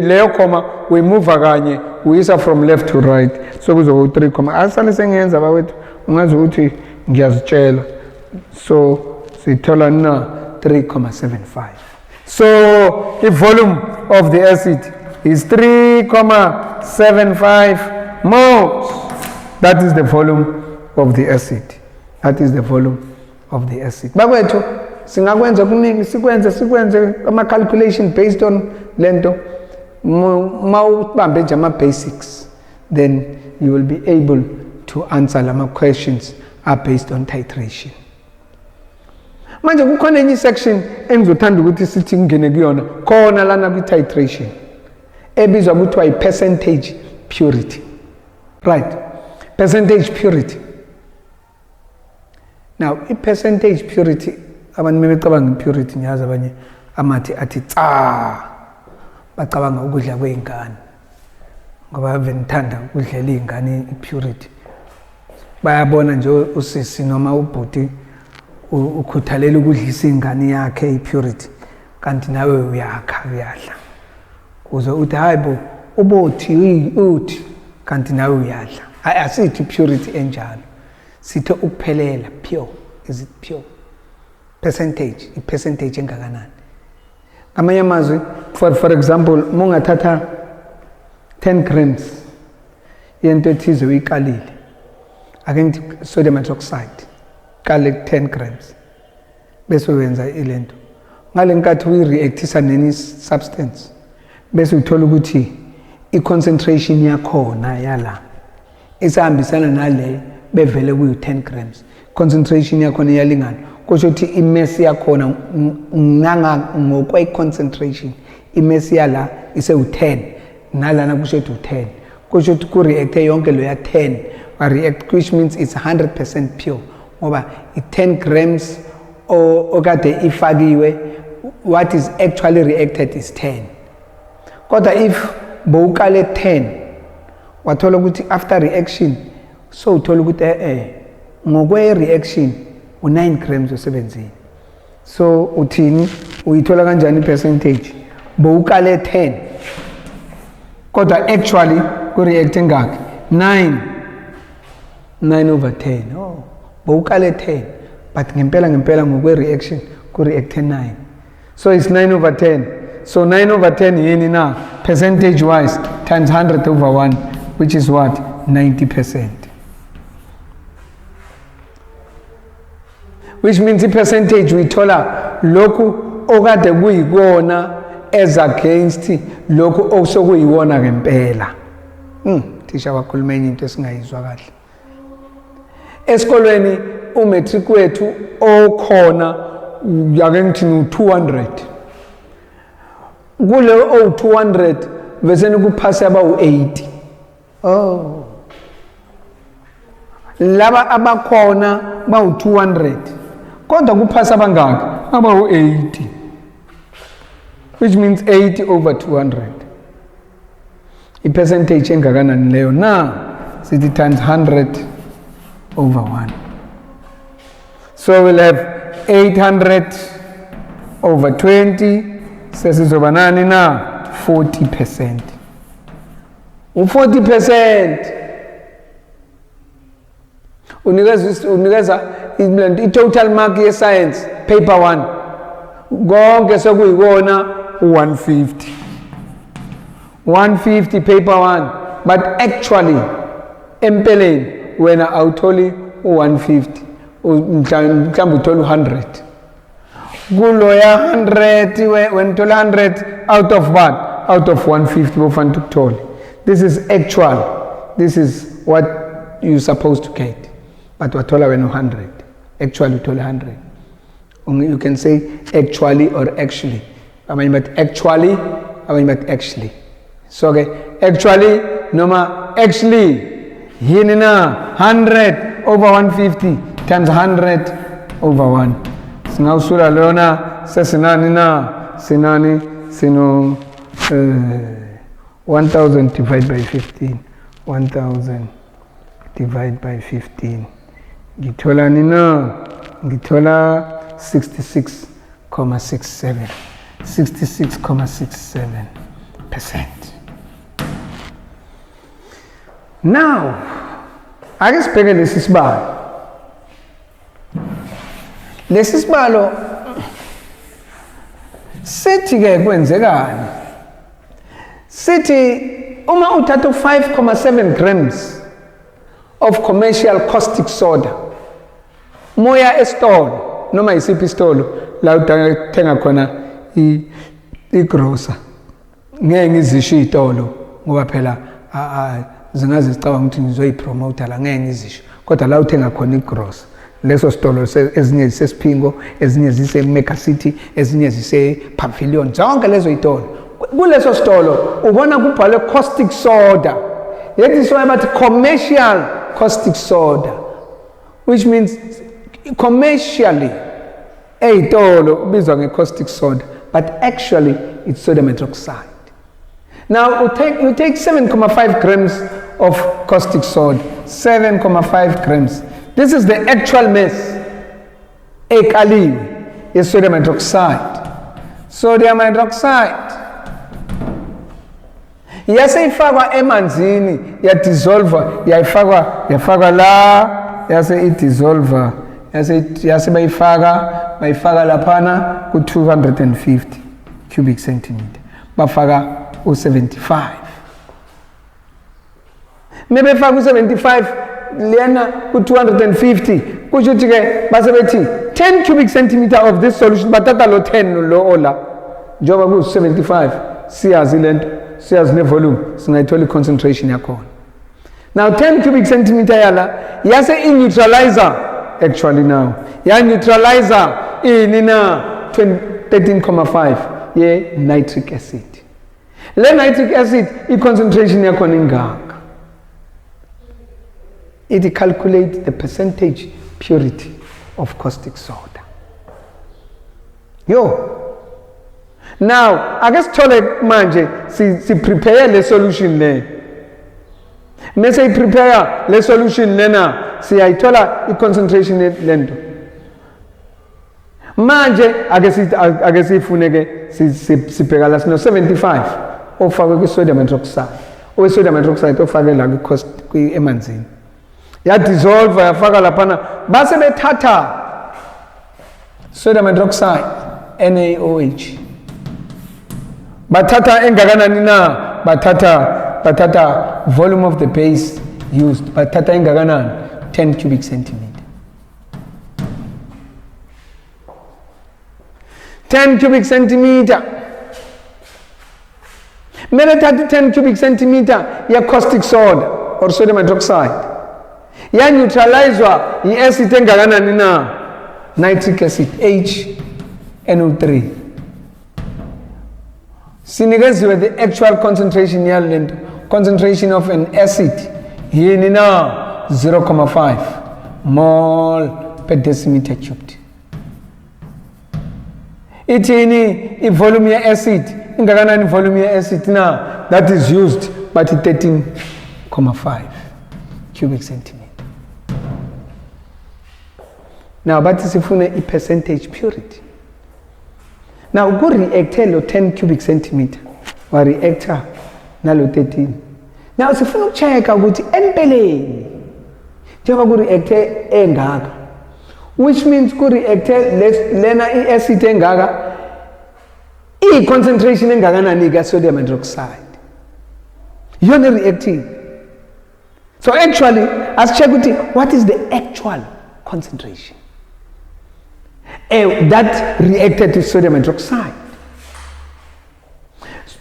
leyo comma we move kanye uyisa from left to right, so kuzoba 3 comma asale sengenza bawethu ungazi ukuthi ngiyazitshela, so sithola na 3.75. So the volume of the acid is 3.75 moles. That is the volume of the acid. That is the volume of the acid. Bakwethu singakwenza kuningi, sikwenze ama calculation based on lento. Mawubambe nje ama basics, then you will be able to answer lama questions are based on titration. Manje kukhona enye section engizothanda ukuthi sithi ngene kuyona khona lana ku titration ebizwa ukuthi yi percentage purity. Right? Percentage purity. Now, I percentage purity, abantu mebecabanga purity ngiyazi abanye amathi athi bacabanga ukudla kweingane. Ngoba benithanda ukudlela izingane purity. Bayabona nje usisi noma ubhuti ukhuthalela ukudlisa ingane yakhe ipurity, kanti nawe uyakha uyadla. Uze uthi hayibo ubothi uthi kanti nawe uyadla. Asithi purity enjalo. Sithe ukuphelela, pure. Is it pure? Percentage, i-percentage engakanani. Ngamanye amazwi, for example, mungathatha 10 grams yento ethize uyikalile. Ake ngithi sodium hydroxide. Kale 10 grams. Bese wenza ilento. Ngale nkathi uyi-reactisa neni substance. Bese uthola ukuthi i-concentration yakhona yala isahambisana nale bevele kuyi 10 grams. Concentration yakhona iyalingana. Kusho ukuthi i-mass yakhona ngokwe concentration i-mass yala ise u10 nalana kusho ukuthi u10. Kusho ukuthi ku react yonke lo ya 10 wa react, which means it's 100% pure. Ngoba i10 grams okade ifakiwe, what is actually reacted is 10. Kodwa if bowukale 10 wathola ukuthi after reaction so uthola ukuthi ngokwe reaction u9 grams osebenzini. So uthini uyithola kanjani percentage? Bowukale 10 kodwa actually ku react ngakho 9 over 10. Bowukale 10 but ngempela ngokwe reaction ku react 9. So it's 9 over 10. So 9 over 10 yini na percentage wise times 100 over 1, which is what? 90%. Which means the percentage uyithola lokhu okade kuyikona as against lokhu osokuyiwona ngempela. Thisha wakhuluma enye into esingayizwa kahle. Esikolweni umetric wethu okhona yake ngithi 200. Kule 200 bese nikuphase aba u80. Laba abakhona ba u200 kodwa kuphasa abangaki? Aba u80, which means 80 over 200. I-percentage engakanani leyo na sithi times 100 over 1. So we'll have 800 over 20 sesizoba nani na 40%. U40% unikeza i-total mark ye science paper 1 konke sokuyikona 150 paper 1, but actually empeleni wena awutholi u150, mhlawumbe uthola u100. Kulo ya 100 when uthola 100 out of what? Out of 150 bofanele ukuthola. This is actual. This is what you're supposed to get. But wathola wena 100. Actually uthola 100. You can say actually or actually. But actually, but actually. So okay, actually, noma actually. Hinina 100 over 150 times 100 over 1. Singausula lona sesinani na sinani sino 1000 divided by 15. 1000 divided by 15. Ngithola nina ngithola 66.67. 66.67%. Now, ake sibheke lesi sibalo. Lesi sibalo sithi ke kwenzekani? Sithi uma uthatha 5.7 grams of commercial caustic soda moya esitolo noma isiphi isitolo la uthenga khona igrocer ngeke ngizisho izitolo ngoba phela zingaze zicabanga ukuthi ngizoyipromote la ngeke ngizisho kodwa la uthenga khona igrocer leso sitolo ezinye zisesiphingo ezinye zise Mega City ezinye zise Pavilion zonke lezo izitolo kuleso sitolo ubona kubhalwe caustic soda yethi so about commercial caustic soda which means commercially eyitolo kubizwa nge-caustic soda but actually it's sodium hydroxide. Now you take 7.5 grams of caustic soda, 7.5 grams. This is the actual mass ekaliwe is sodium hydroxide. Sodium hydroxide yaseyifakwa emanzini yadissolva yafakwa la yase idissolva yase bayifaka laphana ku 250 cubic centimeter bafaka u75 maybe faka u75 lena ku 250 kusho ukuthi ke basebethi 10 cubic centimeter of this solution batata lo 10 lo ola njoba ku 75 siyazi lento siyazi ne volume singayithola concentration yakhona. Now 10 cubic centimeter yala yase neutralizer actually now ya neutralizer inina 13.5 ye nitric acid. Le nitric acid concentration yakhona ingaka. It calculates the percentage purity of caustic soda. Yo. Now, I guess tole manje si prepare le solution le. Me say prepare le solution lena si ayithola concentration lento. Manje ake sifuneke sibheka la sino 75 ofakwe ku sodium hydroxide. O sodium hydroxide ofake la ku emanzini. Ya dissolve yafaka laphana base bethatha sodium hydroxide NaOH. Batata engakanani na batata volume of the base used batata engakanani 10 cubic centimeter. 10 cubic centimeter. Mele 10 cubic centimeter ya caustic soda or sodium hydroxide. Ya neutralizwa yi acid engakanani na nitric acid HNO3. Sinikeziwe the actual concentration yalento concentration of an acid yini na 0.5 mole per decimeter cubed. Itini volume ya acid ingakanani volume ya acid na that is used but 13.5 cubic centimeter. Now but sifune percentage purity. Now go reactor lo 10 cubic centimeter wa reactor nalo 13. Now sifuna ukuchecka ukuthi empeleni njengoba ku reactor engaka which means ku reactor lena i-acid engaka i-concentration engakanani ka sodium hydroxide yona reacting. So actually as-check ukuthi what is the actual concentration that reacted to sodium hydroxide.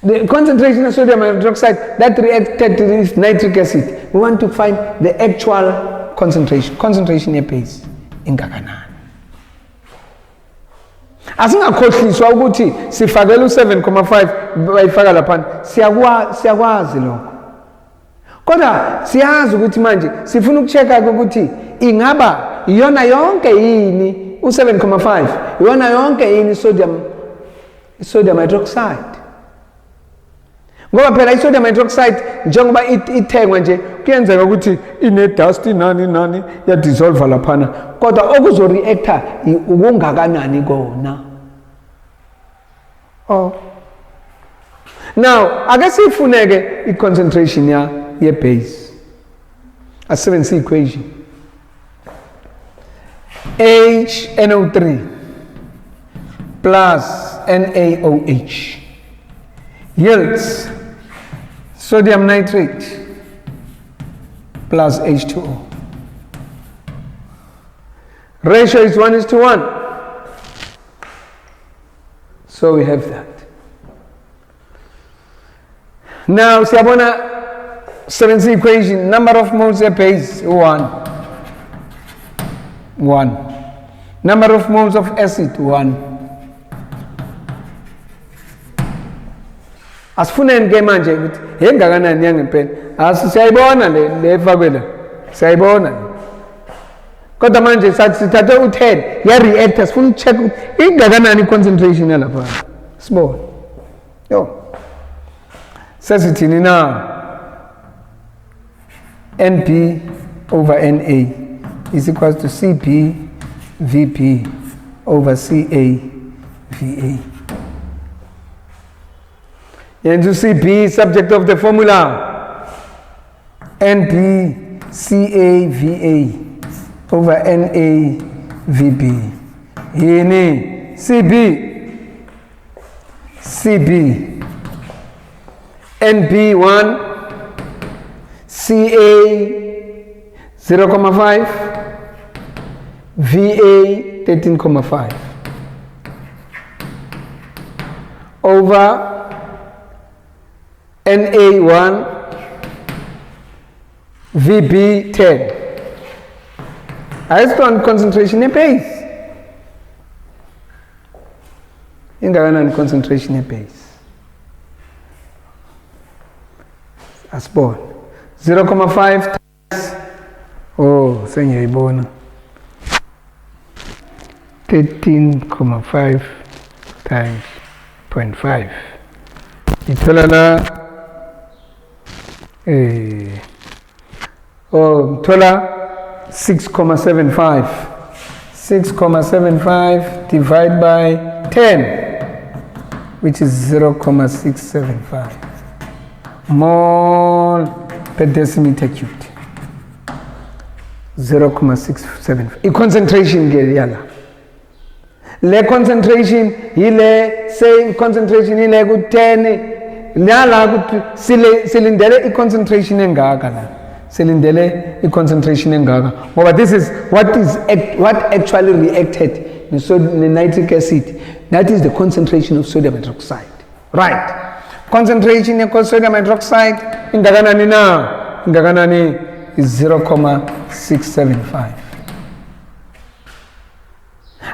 The concentration of sodium hydroxide that reacted to this nitric acid. We want to find the actual concentration. Concentration ye-base ingakanani. Asingakhohliswa ukuthi sifakela u7.5 bayifaka lapha. Siyakwazi lokho. Kodwa siyazi ukuthi manje sifuna ukuchecka ukuthi ingaba iyona yonke yini u7.5 iyona yonke yini sodium hydroxide. Ngoba phela i-sodium hydroxide njengoba ithengwa nje kuyenzeka ukuthi ine-dust nani ya dissolve laphana kodwa okuzoreacta ukungakanani kona. Now ake sifuneke i-concentration ye-base. Asebenzise i-equation HNO3 plus NaOH yields sodium nitrate plus H2O. Ratio is 1:1. So we have that. Now, siyabona sebenzisa equation, number of moles a base 1. Number of moles of acid 1. Asifuneni ke manje ukuthi engakanani yangempela. Siyayibona le efakwela. Siyayibona. Kodwa manje sithathe u10 ya reactor sifuna ucheck ingakanani concentration yalapha. Sibone. Yo. Sesithini na NP over NA is equals to CP VP over CA VA. And to CP, subject of the formula, NP CAVA over NA VB. Ini CB NP 1 CA 0.5 VA 13.5 over NA1 VB 10. Isotope concentration ye-base. Ingakanani concentration ye-base? Asibone 0.5 times sengiyayibona 13.5 times 0.5 ithola la thola 6.75 divided by 10 which is 0.675 mole per decimeter cubed. 0.675 i-concentration ke yala le concentration ile same concentration ile ku10 nala ukuthi silindele i-concentration engaka la silindele i-concentration engaka ngoba this is what actually reacted ne-nitric acid. That is the concentration of sodium hydroxide, right? Concentration of sodium hydroxide ingakanani na ingakanani is 0.675.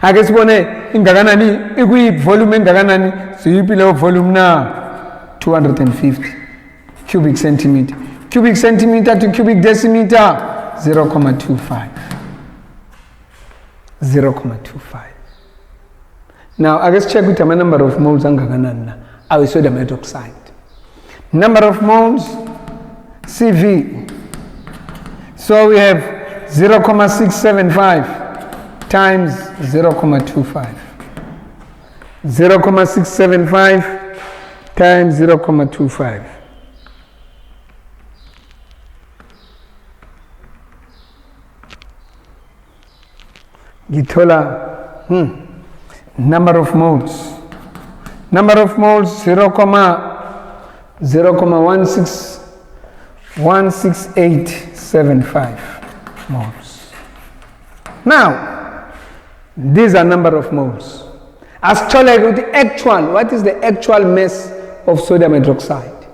Ake sibone ingakanani ikuyi volume ingakanani siyiphi leyo volume na 250 cubic centimeter to cubic decimeter 0.25. Now I guess check with a number of moles angakanani our sodium hydroxide. Number of moles CV. So we have 0.675 times 0.25. 0.675 times 0.25. Gitola number of moles. Number of moles 0.16875 moles. Now, these are number of moles. As told with the actual, what is the actual mass of sodium hydroxide.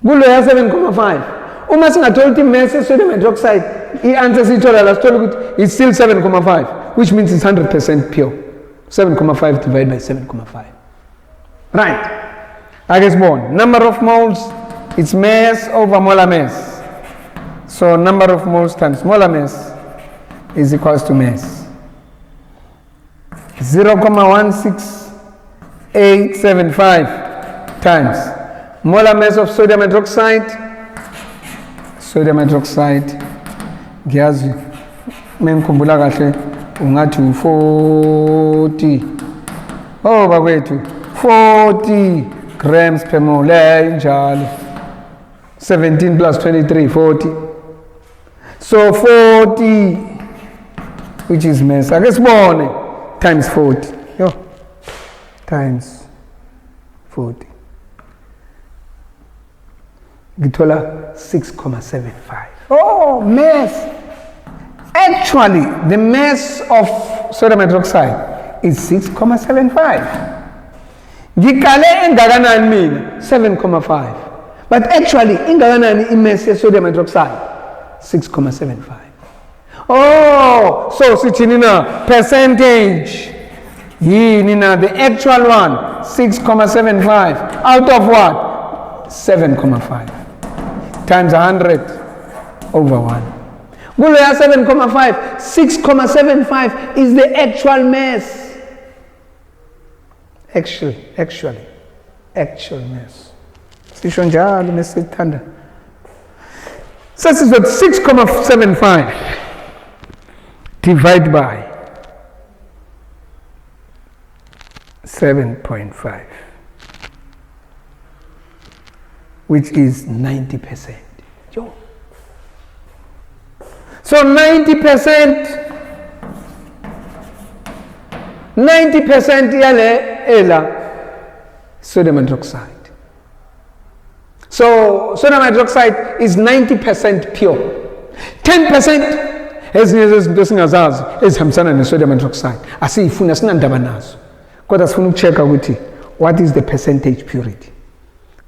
Kuloya 7,5. Uma singathola ukuthi mass of sodium hydroxide, i-answer siyithola la sithola ukuthi it's still 7,5, which means it's 100% pure. 7,5 divided by 7,5. Right. Ake sibone. Number of moles, it's mass over molar mass. So number of moles times molar mass is equals to mass. 0,16875 times molar mass of sodium hydroxide. Sodium hydroxide, ngiyazi mengikhumbula kahle ungathi 40. Oh bakwethu, 40 grams per mole njalo. 17 plus 23, 40. So 40, which is mass. Ake sibone times 40. Yo, times 40. Ngithola 6,75. Oh, mass. Actually, the mass of sodium hydroxide is 6,75. Ngikale engakanani mina 7,5. But actually, ingakanani mass of sodium hydroxide 6,75. Oh, so sithini na percentage. Yini na the actual one 6,75 out of what? 7,5 times 100 over 1. Kuloya 7,5, 6,75 is the actual mass. Actual mass. Sisho njalo mesithanda. Sasizwa 6,75 divide by 7.5, which is 90%. Yo. So 90% yale ela sodium hydroxide. So sodium hydroxide is 90% pure. 10% ezinye zezinto esingazazi ezihambisana ne-sodium hydroxide asiyifuna sinandaba nazo. Kodwa sifuna ukuchecka ukuthi what is the percentage purity?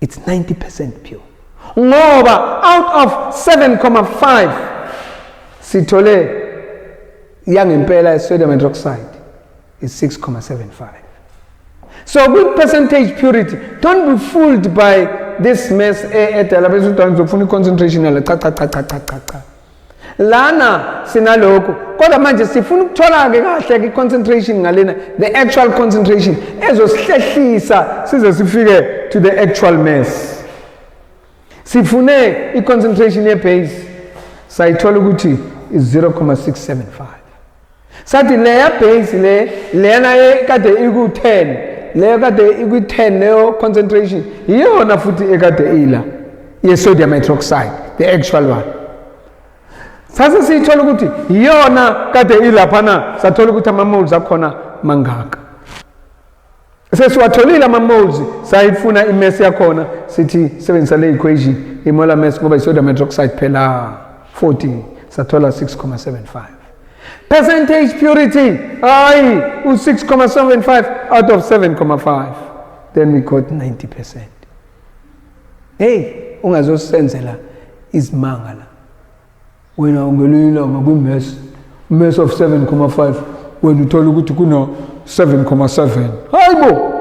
It's 90% pure. Ngoba out of 7,5 sithole yangempela sodium hydroxide is 6,75. So good percentage purity. Don't be fooled by this mess edala bese uzofuna concentration yala cha. Lana sinaloko kodwa manje sifuna ukuthola ke kahle ke concentration ngalena, the actual concentration ezosihlehlisa size sifike to the actual mass. Sifune I concentration ye base sayithola ukuthi is 0,675. Sathi leya base lena ekade iku10, leyo kade iku10 leyo concentration iyona futhi ekade ila ye sodium hydroxide, the actual one. Sasa siyithola ukuthi iyona kade ilaphana, sathola ukuthi ama moles akhona mangaka. Sesiwatholile ama moles, sayifuna imass yakhona, sithi sebenzisa le equation imolar mass ngoba isodium hydroxide phela 40, sathola 6,75. Percentage purity, ayi u6,75 out of 7,5. Then we got 90%. Hey, ungazosenzela izimangala. Wena ungelila ngakwi mass of 7,5 when uthola ukuthi kuna 7,7. Hayibo.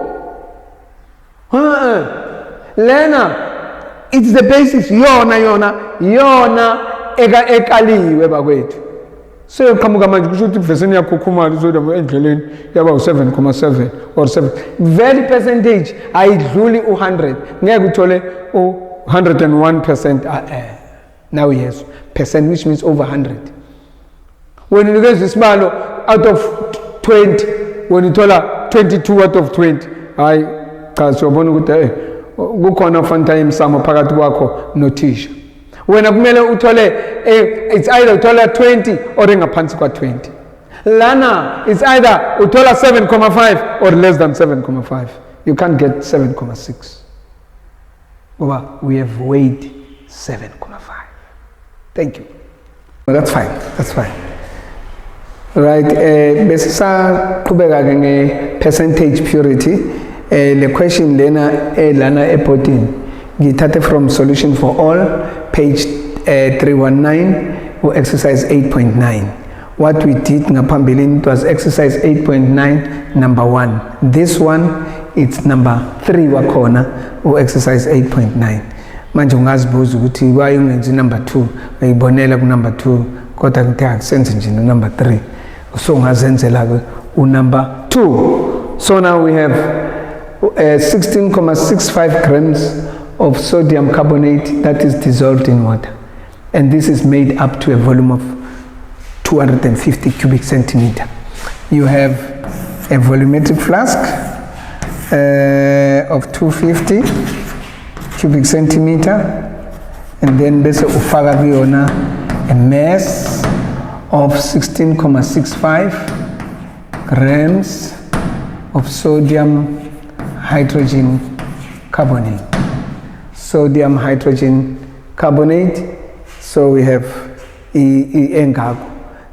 Lena it's the basis yona ekaliwe bakwethu. So qamuka manje kusho ukuthi iveseni yakho khumala sodium endleleni yaba u7,7 or 7. Very percentage ayidluli u100. Ngeke uthole u101% now yes percent, which means over 100. When you look at this isibalo out of 20, when you thola 22 out of 20, hayi cha siyobona ukuthi kukhona fun time samo phakathi kwakho nothisha. Wena kumele uthole it's either uthola 20 or engaphansi kwa 20. Lana it's either uthola 7,5 or less than 7,5. You can't get 7,6. Well, we have weighed 7,5. Thank you. Well, that's fine. Right, besisa qhubeka ke nge percentage purity. the question lena lana ebhodini ngithathe from solution for all page 319 or exercise 8.9. What we did ngaphambilini, it was exercise 8.9 number 1. This one it's number 3 wakhona or exercise 8.9. Manje ungazibuza ukuthi why ungenzi number 2, uyibonela ku number 2 kodwa kuthi akusenze nje no number 3, so ungazenzela ke u number 2. So now we have 16.65 grams of sodium carbonate that is dissolved in water, and this is made up to a volume of 250 cubic centimeter. You have a volumetric flask of 250 cubic centimeter, and then bese ufaka kuyona a mass of 16.65 grams of sodium hydrogen carbonate. Sodium hydrogen carbonate. So we have engako.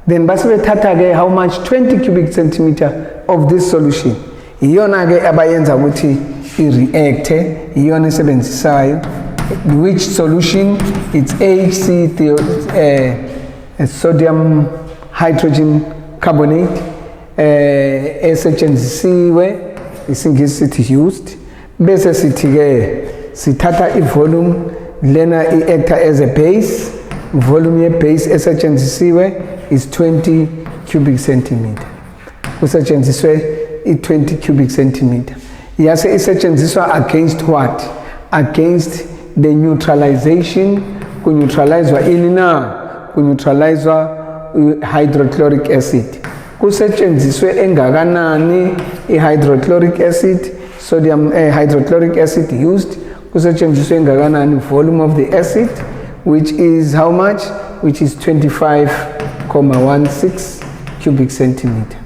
Then basebethatha ke how much? 20 cubic centimeter of this solution. Iyona ke abayenza ukuthi i-react, iyona esebenzisayo. Which solution? It's sodium hydrogen carbonate esetshenzisiwe, isingisi sithi used. Bese sithi ke sithatha i-volume lena i-acta as a base. Volume ye base esetshenzisiwe is 20 cubic centimeter. Kusetshenziswe i-20 cubic centimeter. Yase isetshenziswa against what? Against the neutralization. Kuneutralizwa ini na? Kuneutralizwa hydrochloric acid. Kusetshenziswe engakanani i-hydrochloric acid, sodium hydrochloric acid used. Kusetshenziswe engakanani volume of the acid, which is how much? Which is 25.16 cubic centimeter.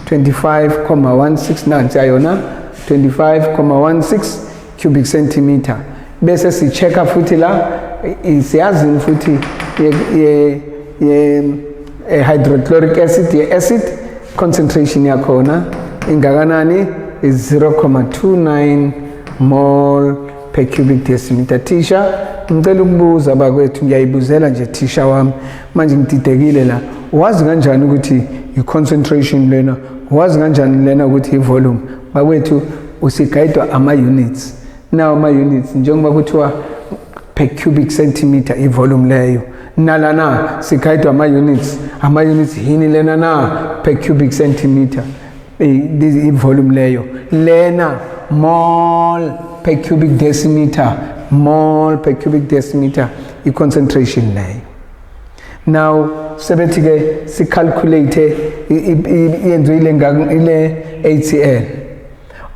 25.16 nanti ayona 25.16 cubic centimeter. Bese si checka futhi la siyazi futhi ye hydrochloric acid, ye acid concentration yakhona ingakanani is 0.29 mole per cubic decimeter. Tisha ngicela ukubuza bakwethu, ngiyayibuzela nje tisha wami manje ngididekile la, wazi kanjani ukuthi i-concentration lena, wazi kanjani lena ukuthi i-volume? Bakwethu usigayidwa ama-units. Now ama-units njengoba kuthiwa per cubic centimeter i-volume leyo, nalana sigayidwa ama-units. Ama-units yini lena na? Per cubic centimeter i-volume leyo, lena mole per cubic decimeter, mole per cubic decimeter i-concentration leyo. Now sebethi ke si calculate yenziwe ile HCl.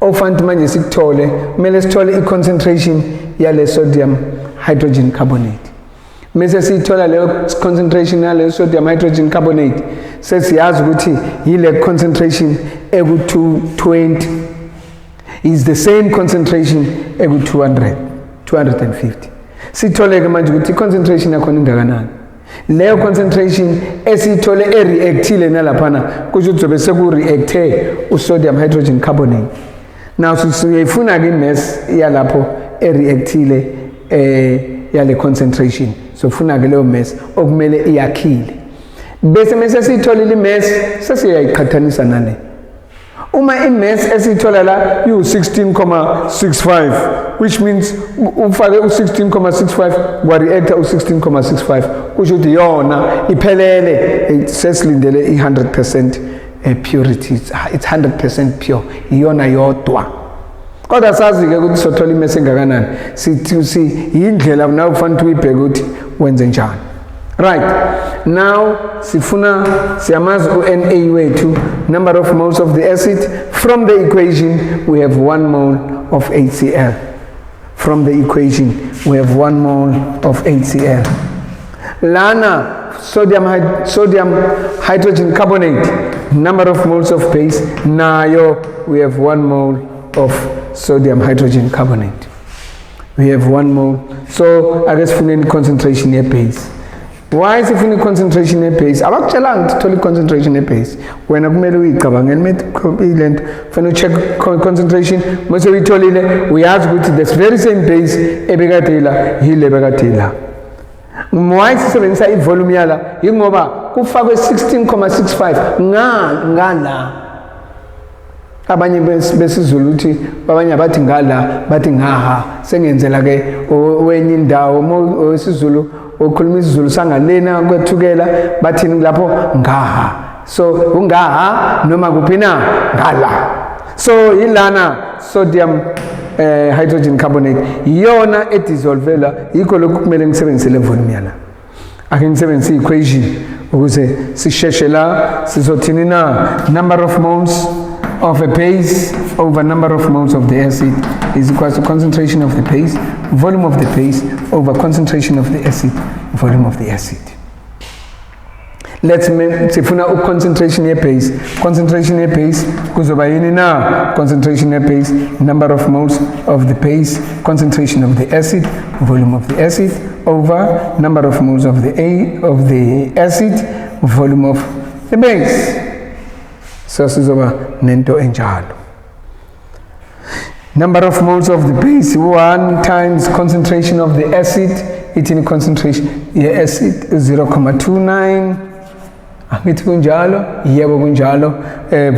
Ofanti manje sikuthole, kumele sithole i-concentration yale sodium hydrogen carbonate. Mase sithola leyo concentration yale sodium hydrogen carbonate, sesiyazi ukuthi yile concentration eku 220 is the same concentration eku 250. Sithole ke manje ukuthi i-concentration yakhona ingakanani. Leyo concentration esithole e-reactile nalaphana kusho ukuthi zobe seku-reacte u-sodium hydrogen carbonate. Now siyayifuna ke i-mass yalapho e-reactile yale concentration, so funa ke leyo mass okumele iyakhile. Bese mase siyitholile i-mass sesiyayiqhathanisa nale. Uma i-mass esiyithola la yu-16.65, which means ufake u-16.65 wa-reactor u-16.65, kusho ukuthi yona iphelele, sesilindele i-100% purity, it's 100% pure, iyona yodwa. Kodwa sazi-ke ukuthi sothola i-mass engakanani, sithi yindlela nawe kufanele uyibheke ukuthi wenze njani. Right, now siyamazi u-Na wethu, number of moles of the acid. From the equation we have 1 mole of HCl. From the equation we have 1 mole of HCl. Lana sodium hydrogen carbonate, number of moles of base, nayo we have 1 mole of sodium hydrogen carbonate. We have 1 mole. So I guess funeni concentration here base. why sifuna i-concentration ye-base abakutshelanga ukuthi thola i-concentration ye-base wena kumele uyicabangele ile nto kufanele ucheck concentration mase uyitholile uyazi ukuthi this very same base ebekade ila yile bekade ila why sisebenzisa i-volume yala yingoba kufakwe 16,65 ngala abanye besizulu uthi abanye abathi ngala bathi ngaha sengenzela ke wenye indawo owesizulu okhuluma isizulu sangalena kwethukela bathini lapho ngaha so ungaha noma kuphi na ngala so ilana sodium hydrogen carbonate iyona edissolvela yikho lokhu kumele ngisebenzise le volume yana ake ngisebenzise i-equation ukuze sisheshe la sizothini na number of moles of a base over number of moles of the acid is equal to concentration of the base, volume of the base over concentration of the acid, volume of the acid. Let's sifuna concentration ye base. Concentration ye base kuzoba yini na? Concentration ye base, number of moles of the base, concentration of the acid, volume of the acid over number of moles of the acid, volume of the base. So sizoba nento enjalo. Number of moles of the base 1 times concentration of the acid, it in concentration ye acid 0.29. Angithi kunjalo? Yebo kunjalo.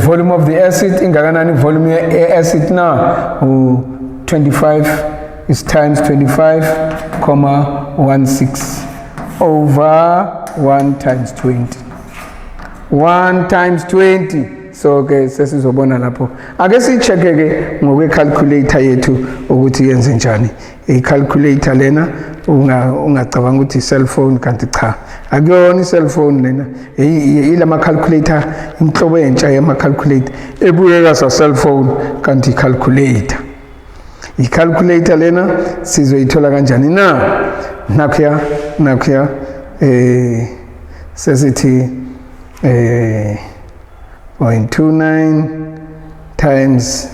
Volume of the acid ingakanani volume ye acid na 25 is times 25,16 over 1 times 20. 1 times 20. So ke sesizobona lapho ake sicheke ke ngokwe calculator yethu ukuthi yenze njani i-calculator lena ungacabanga ukuthi cellphone kanti cha akuyona i-cellphone lena ilama calculator inhlobo entsha yama calculator ebukeka sa cellphone kanti i-calculator lena sizoyithola kanjani na nakho sesithi 0.29 times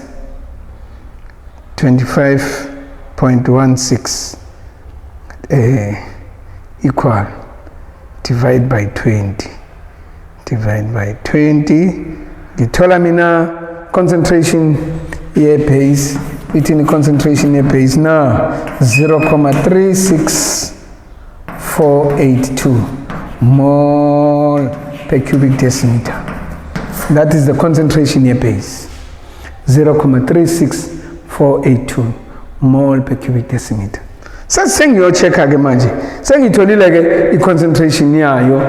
25.16 equal divide by 20 ngithola mina concentration ye base ithi concentration ye base na 0.36482 mole per cubic decimeter. That is the concentration ye base 0.36482 mole per cubic decimeter. Sengiyochecka ke manje sengitholile ke i-concentration yayo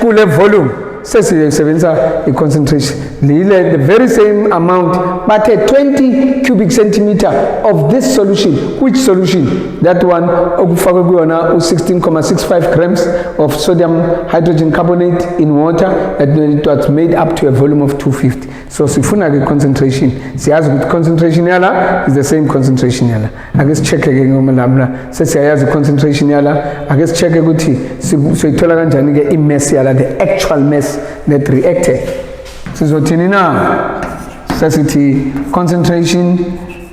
kule volume sesiyisebenzisa i-concentration lile the very same amount but a 20 cubic centimeter of this solution. Which solution? That one okufakwe kuyona u16.65 grams of sodium hydrogen carbonate in water and it was made up to a volume of 250. So sifuna ke concentration siyazi ukuthi concentration yala is the same concentration yala ake sichecke ke ngomalabla sesiyazi concentration yala ake sichecke ukuthi siyithola kanjani ke i-mass yala the actual mass that reacted. Sizothini na sesithi concentration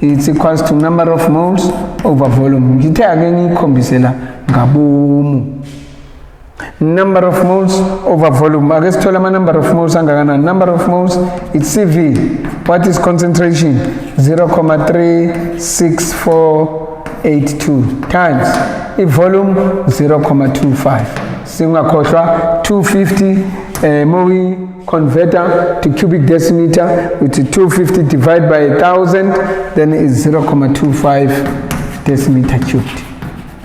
is equals to number of moles over volume. Ngithe ake ngikhombisela ngabomu number of moles over volume. Ake sithola ama number of moles angakanani. Number of moles it's CV. What is concentration? 0.36482 times volume 0.25. Singakhohlwa 250 Mowi converter to cubic decimeter with 250 divided by 1000 then is 0.25 decimeter cubed.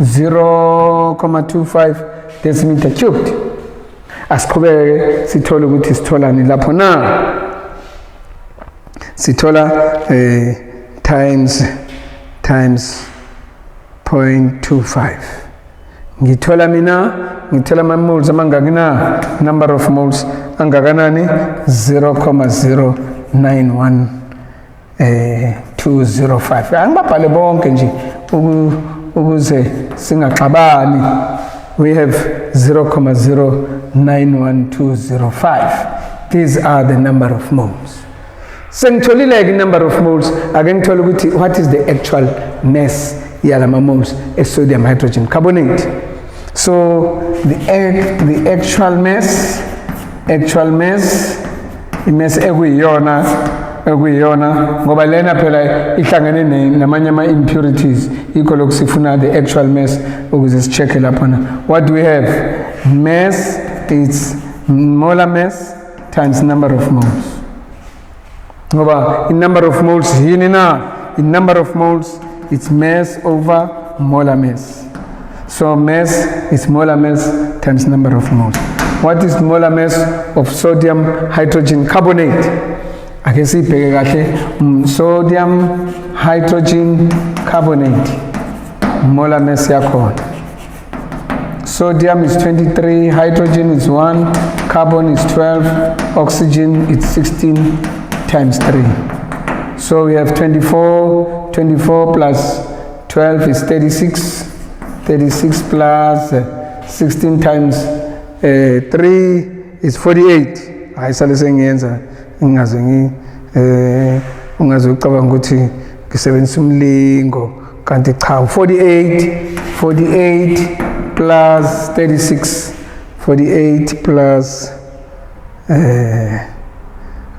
0.25 decimeter cubed. Asiqhubeke sithola ukuthi sitholani lapho na sithola times 0.25. ngithola ama moles amangaki na number of moles angakanani 0.091 angibabhale bonke nje ukuze singaxabani. We have 0.091205. These are the number of moles. Sengitholile ke number of moles ake ngithola ukuthi what is the actual mass yalama moles e sodium hydrogen carbonate. So the actual mass i-mass ekuyiyona ngoba lena phela ihlangene namanye ama-impurities yikho lokhu sifuna the actual mass ukuze sichecke laphana. What do we have? Mass, it's molar mass times number of moles. Ngoba in number of moles yini na? In number of moles it's mass over molar mass. So mass is molar mass times number of moles. What is molar mass of sodium hydrogen carbonate? Ake sibheke kahle. Sodium hydrogen carbonate molar mass yakhona. Sodium is 23, hydrogen is 1, carbon is 12, oxygen is 16 times 3. So we have 24 plus 12 is 36, 36 plus 16 times 3 is 48. Ayisale sengiyenza ungaze ucabanga ukuthi ngisebenzisa umlingo kanti cha. 48 plus 36, 48 plus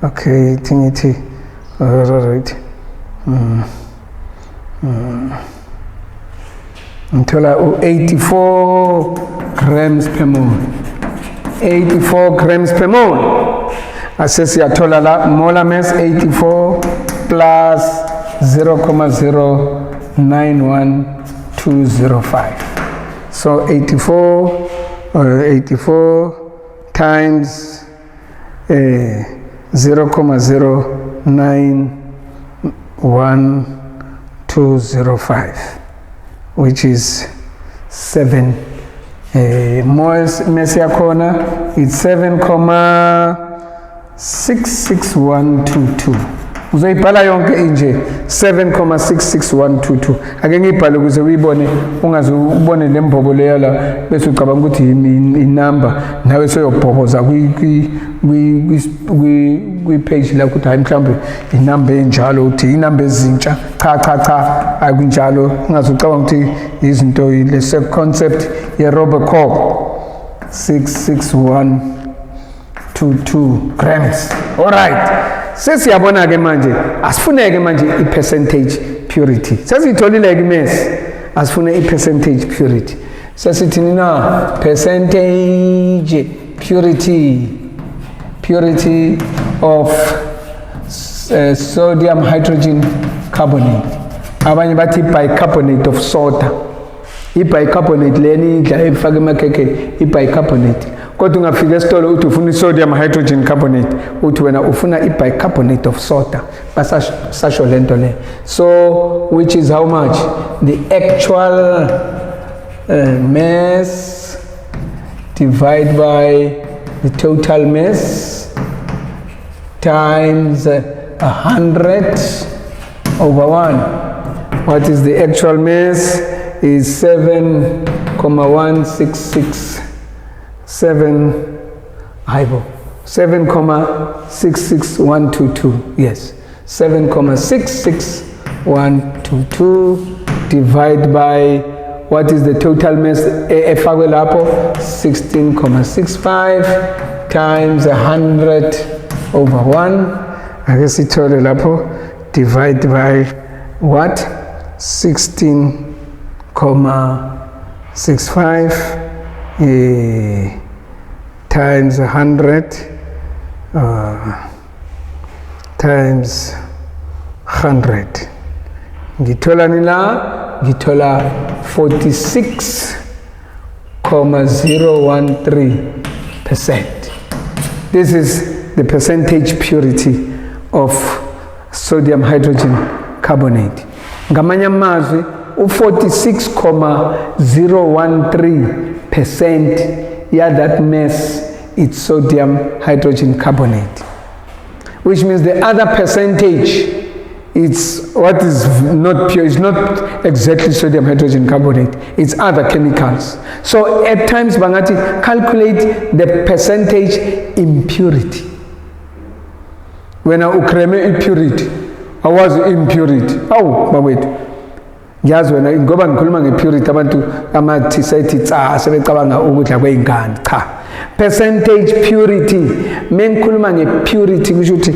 okay, thingithi right. Ngithola 84 grams per mole. 84 grams per mole. Asesiyathola la molar mass 84 plus 0.091205. So 84 times 0.091205, which is 7 moles. Mass yakhona it's 7.66122. Uzoyibhala yonke inje 7.66122. Ake ngiyibhale ukuze uyibone, ungaze ubone lembobo leyo la bese ucabanga ukuthi inamba nawe soyobhoboza kwi page la ukuthi hayi mhlambe inamba enjalo uthi inamba ezintsha. Cha akunjalo. Ungaze ucabanga ukuthi izinto le concept ye Robocop 66122 grams. All right. Sesiyabona ke manje asifuneke manje i-percentage purity. Sesitholile ke mass, asifune i-percentage purity. Sesithini na? Percentage purity of sodium hydrogen carbonate. Abanye bathi bicarbonate of soda. I-bicarbonate leni idla efaka emakhekhe i-bicarbonate. Kodwa ungafika esitolo uthi ufuna i-sodium hydrogen carbonate, uthi wena ufuna i-bicarbonate of soda, basasho lento le. So which is how much? The actual mass divided by the total mass times 100 over 1. What is the actual mass? Is 7.66122. Yes, 7.66122 divided by what is the total mass efakwe lapho 16.65 times 100 over 1. Ake sithole lapho divide by what? 16.65 times 100 times 100. Ngithola nila, ngithola 46.013%. This is the percentage purity of sodium hydrogen carbonate. Ngamanye amazwi u46.013% yeah, that mass it's sodium hydrogen carbonate, which means the other percentage it's what is not pure, it's not exactly sodium hydrogen carbonate, it's other chemicals. So at times bangati calculate the percentage impurity. When I ukreme impurity, I was impurity. Oh, but wait. ngiyazi wena ngoba ngikhuluma ngepurity abantu amathi sethi sebecabanga ukudla kweingane cha. Percentage purity, mengikhuluma ngepurity kusho ukuthi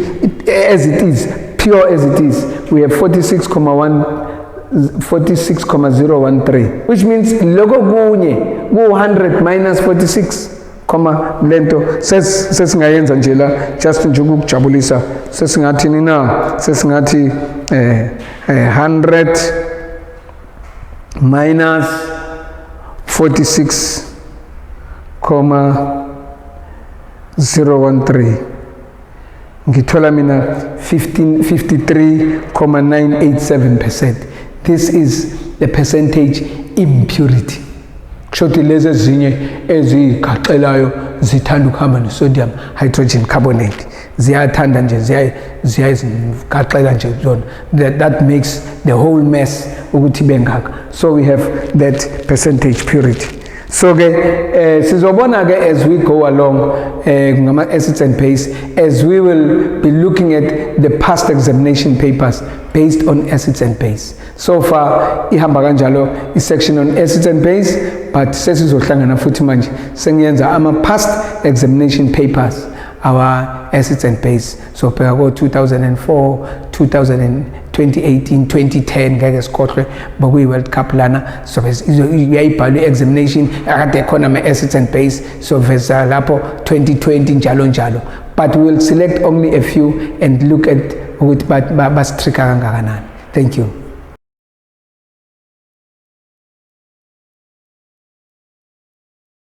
as it is, pure as it is, we have 46,013, which means loko kunye ku-100 minus 46 lento sesingayenza nje la just nje ukujabulisa, sesingathi sesingathi 100 minus 46,013 ngithola mina 53,987%. This is the percentage impurity. Kushothi lezi ezinye ezigaxelayo zithanda ukuhamba ne-sodium hydrogen carbonate, ziyathanda nje ziyazigaxela nje zona, that makes the whole mess ukuthi bengaka. So we have that percentage purity. So sizobona ke as we go along ngama acids and base, as we will be looking at the past examination papers based on acids and base. So far ihamba kanjalo i-section on acids and base, but sesizohlangana futhi manje sengiyenza ama past examination papers our acids and base. So phela ko 2004, 2018, 2010 ngeke sikhohlwe bokuyi World Cup lana, so uyayibhala i-examination akade khona ama acids and base, so vesa lapho 2020 njalo njalo, but we will select only a few and look at ukuthi basitrika kangakanani. Thank you.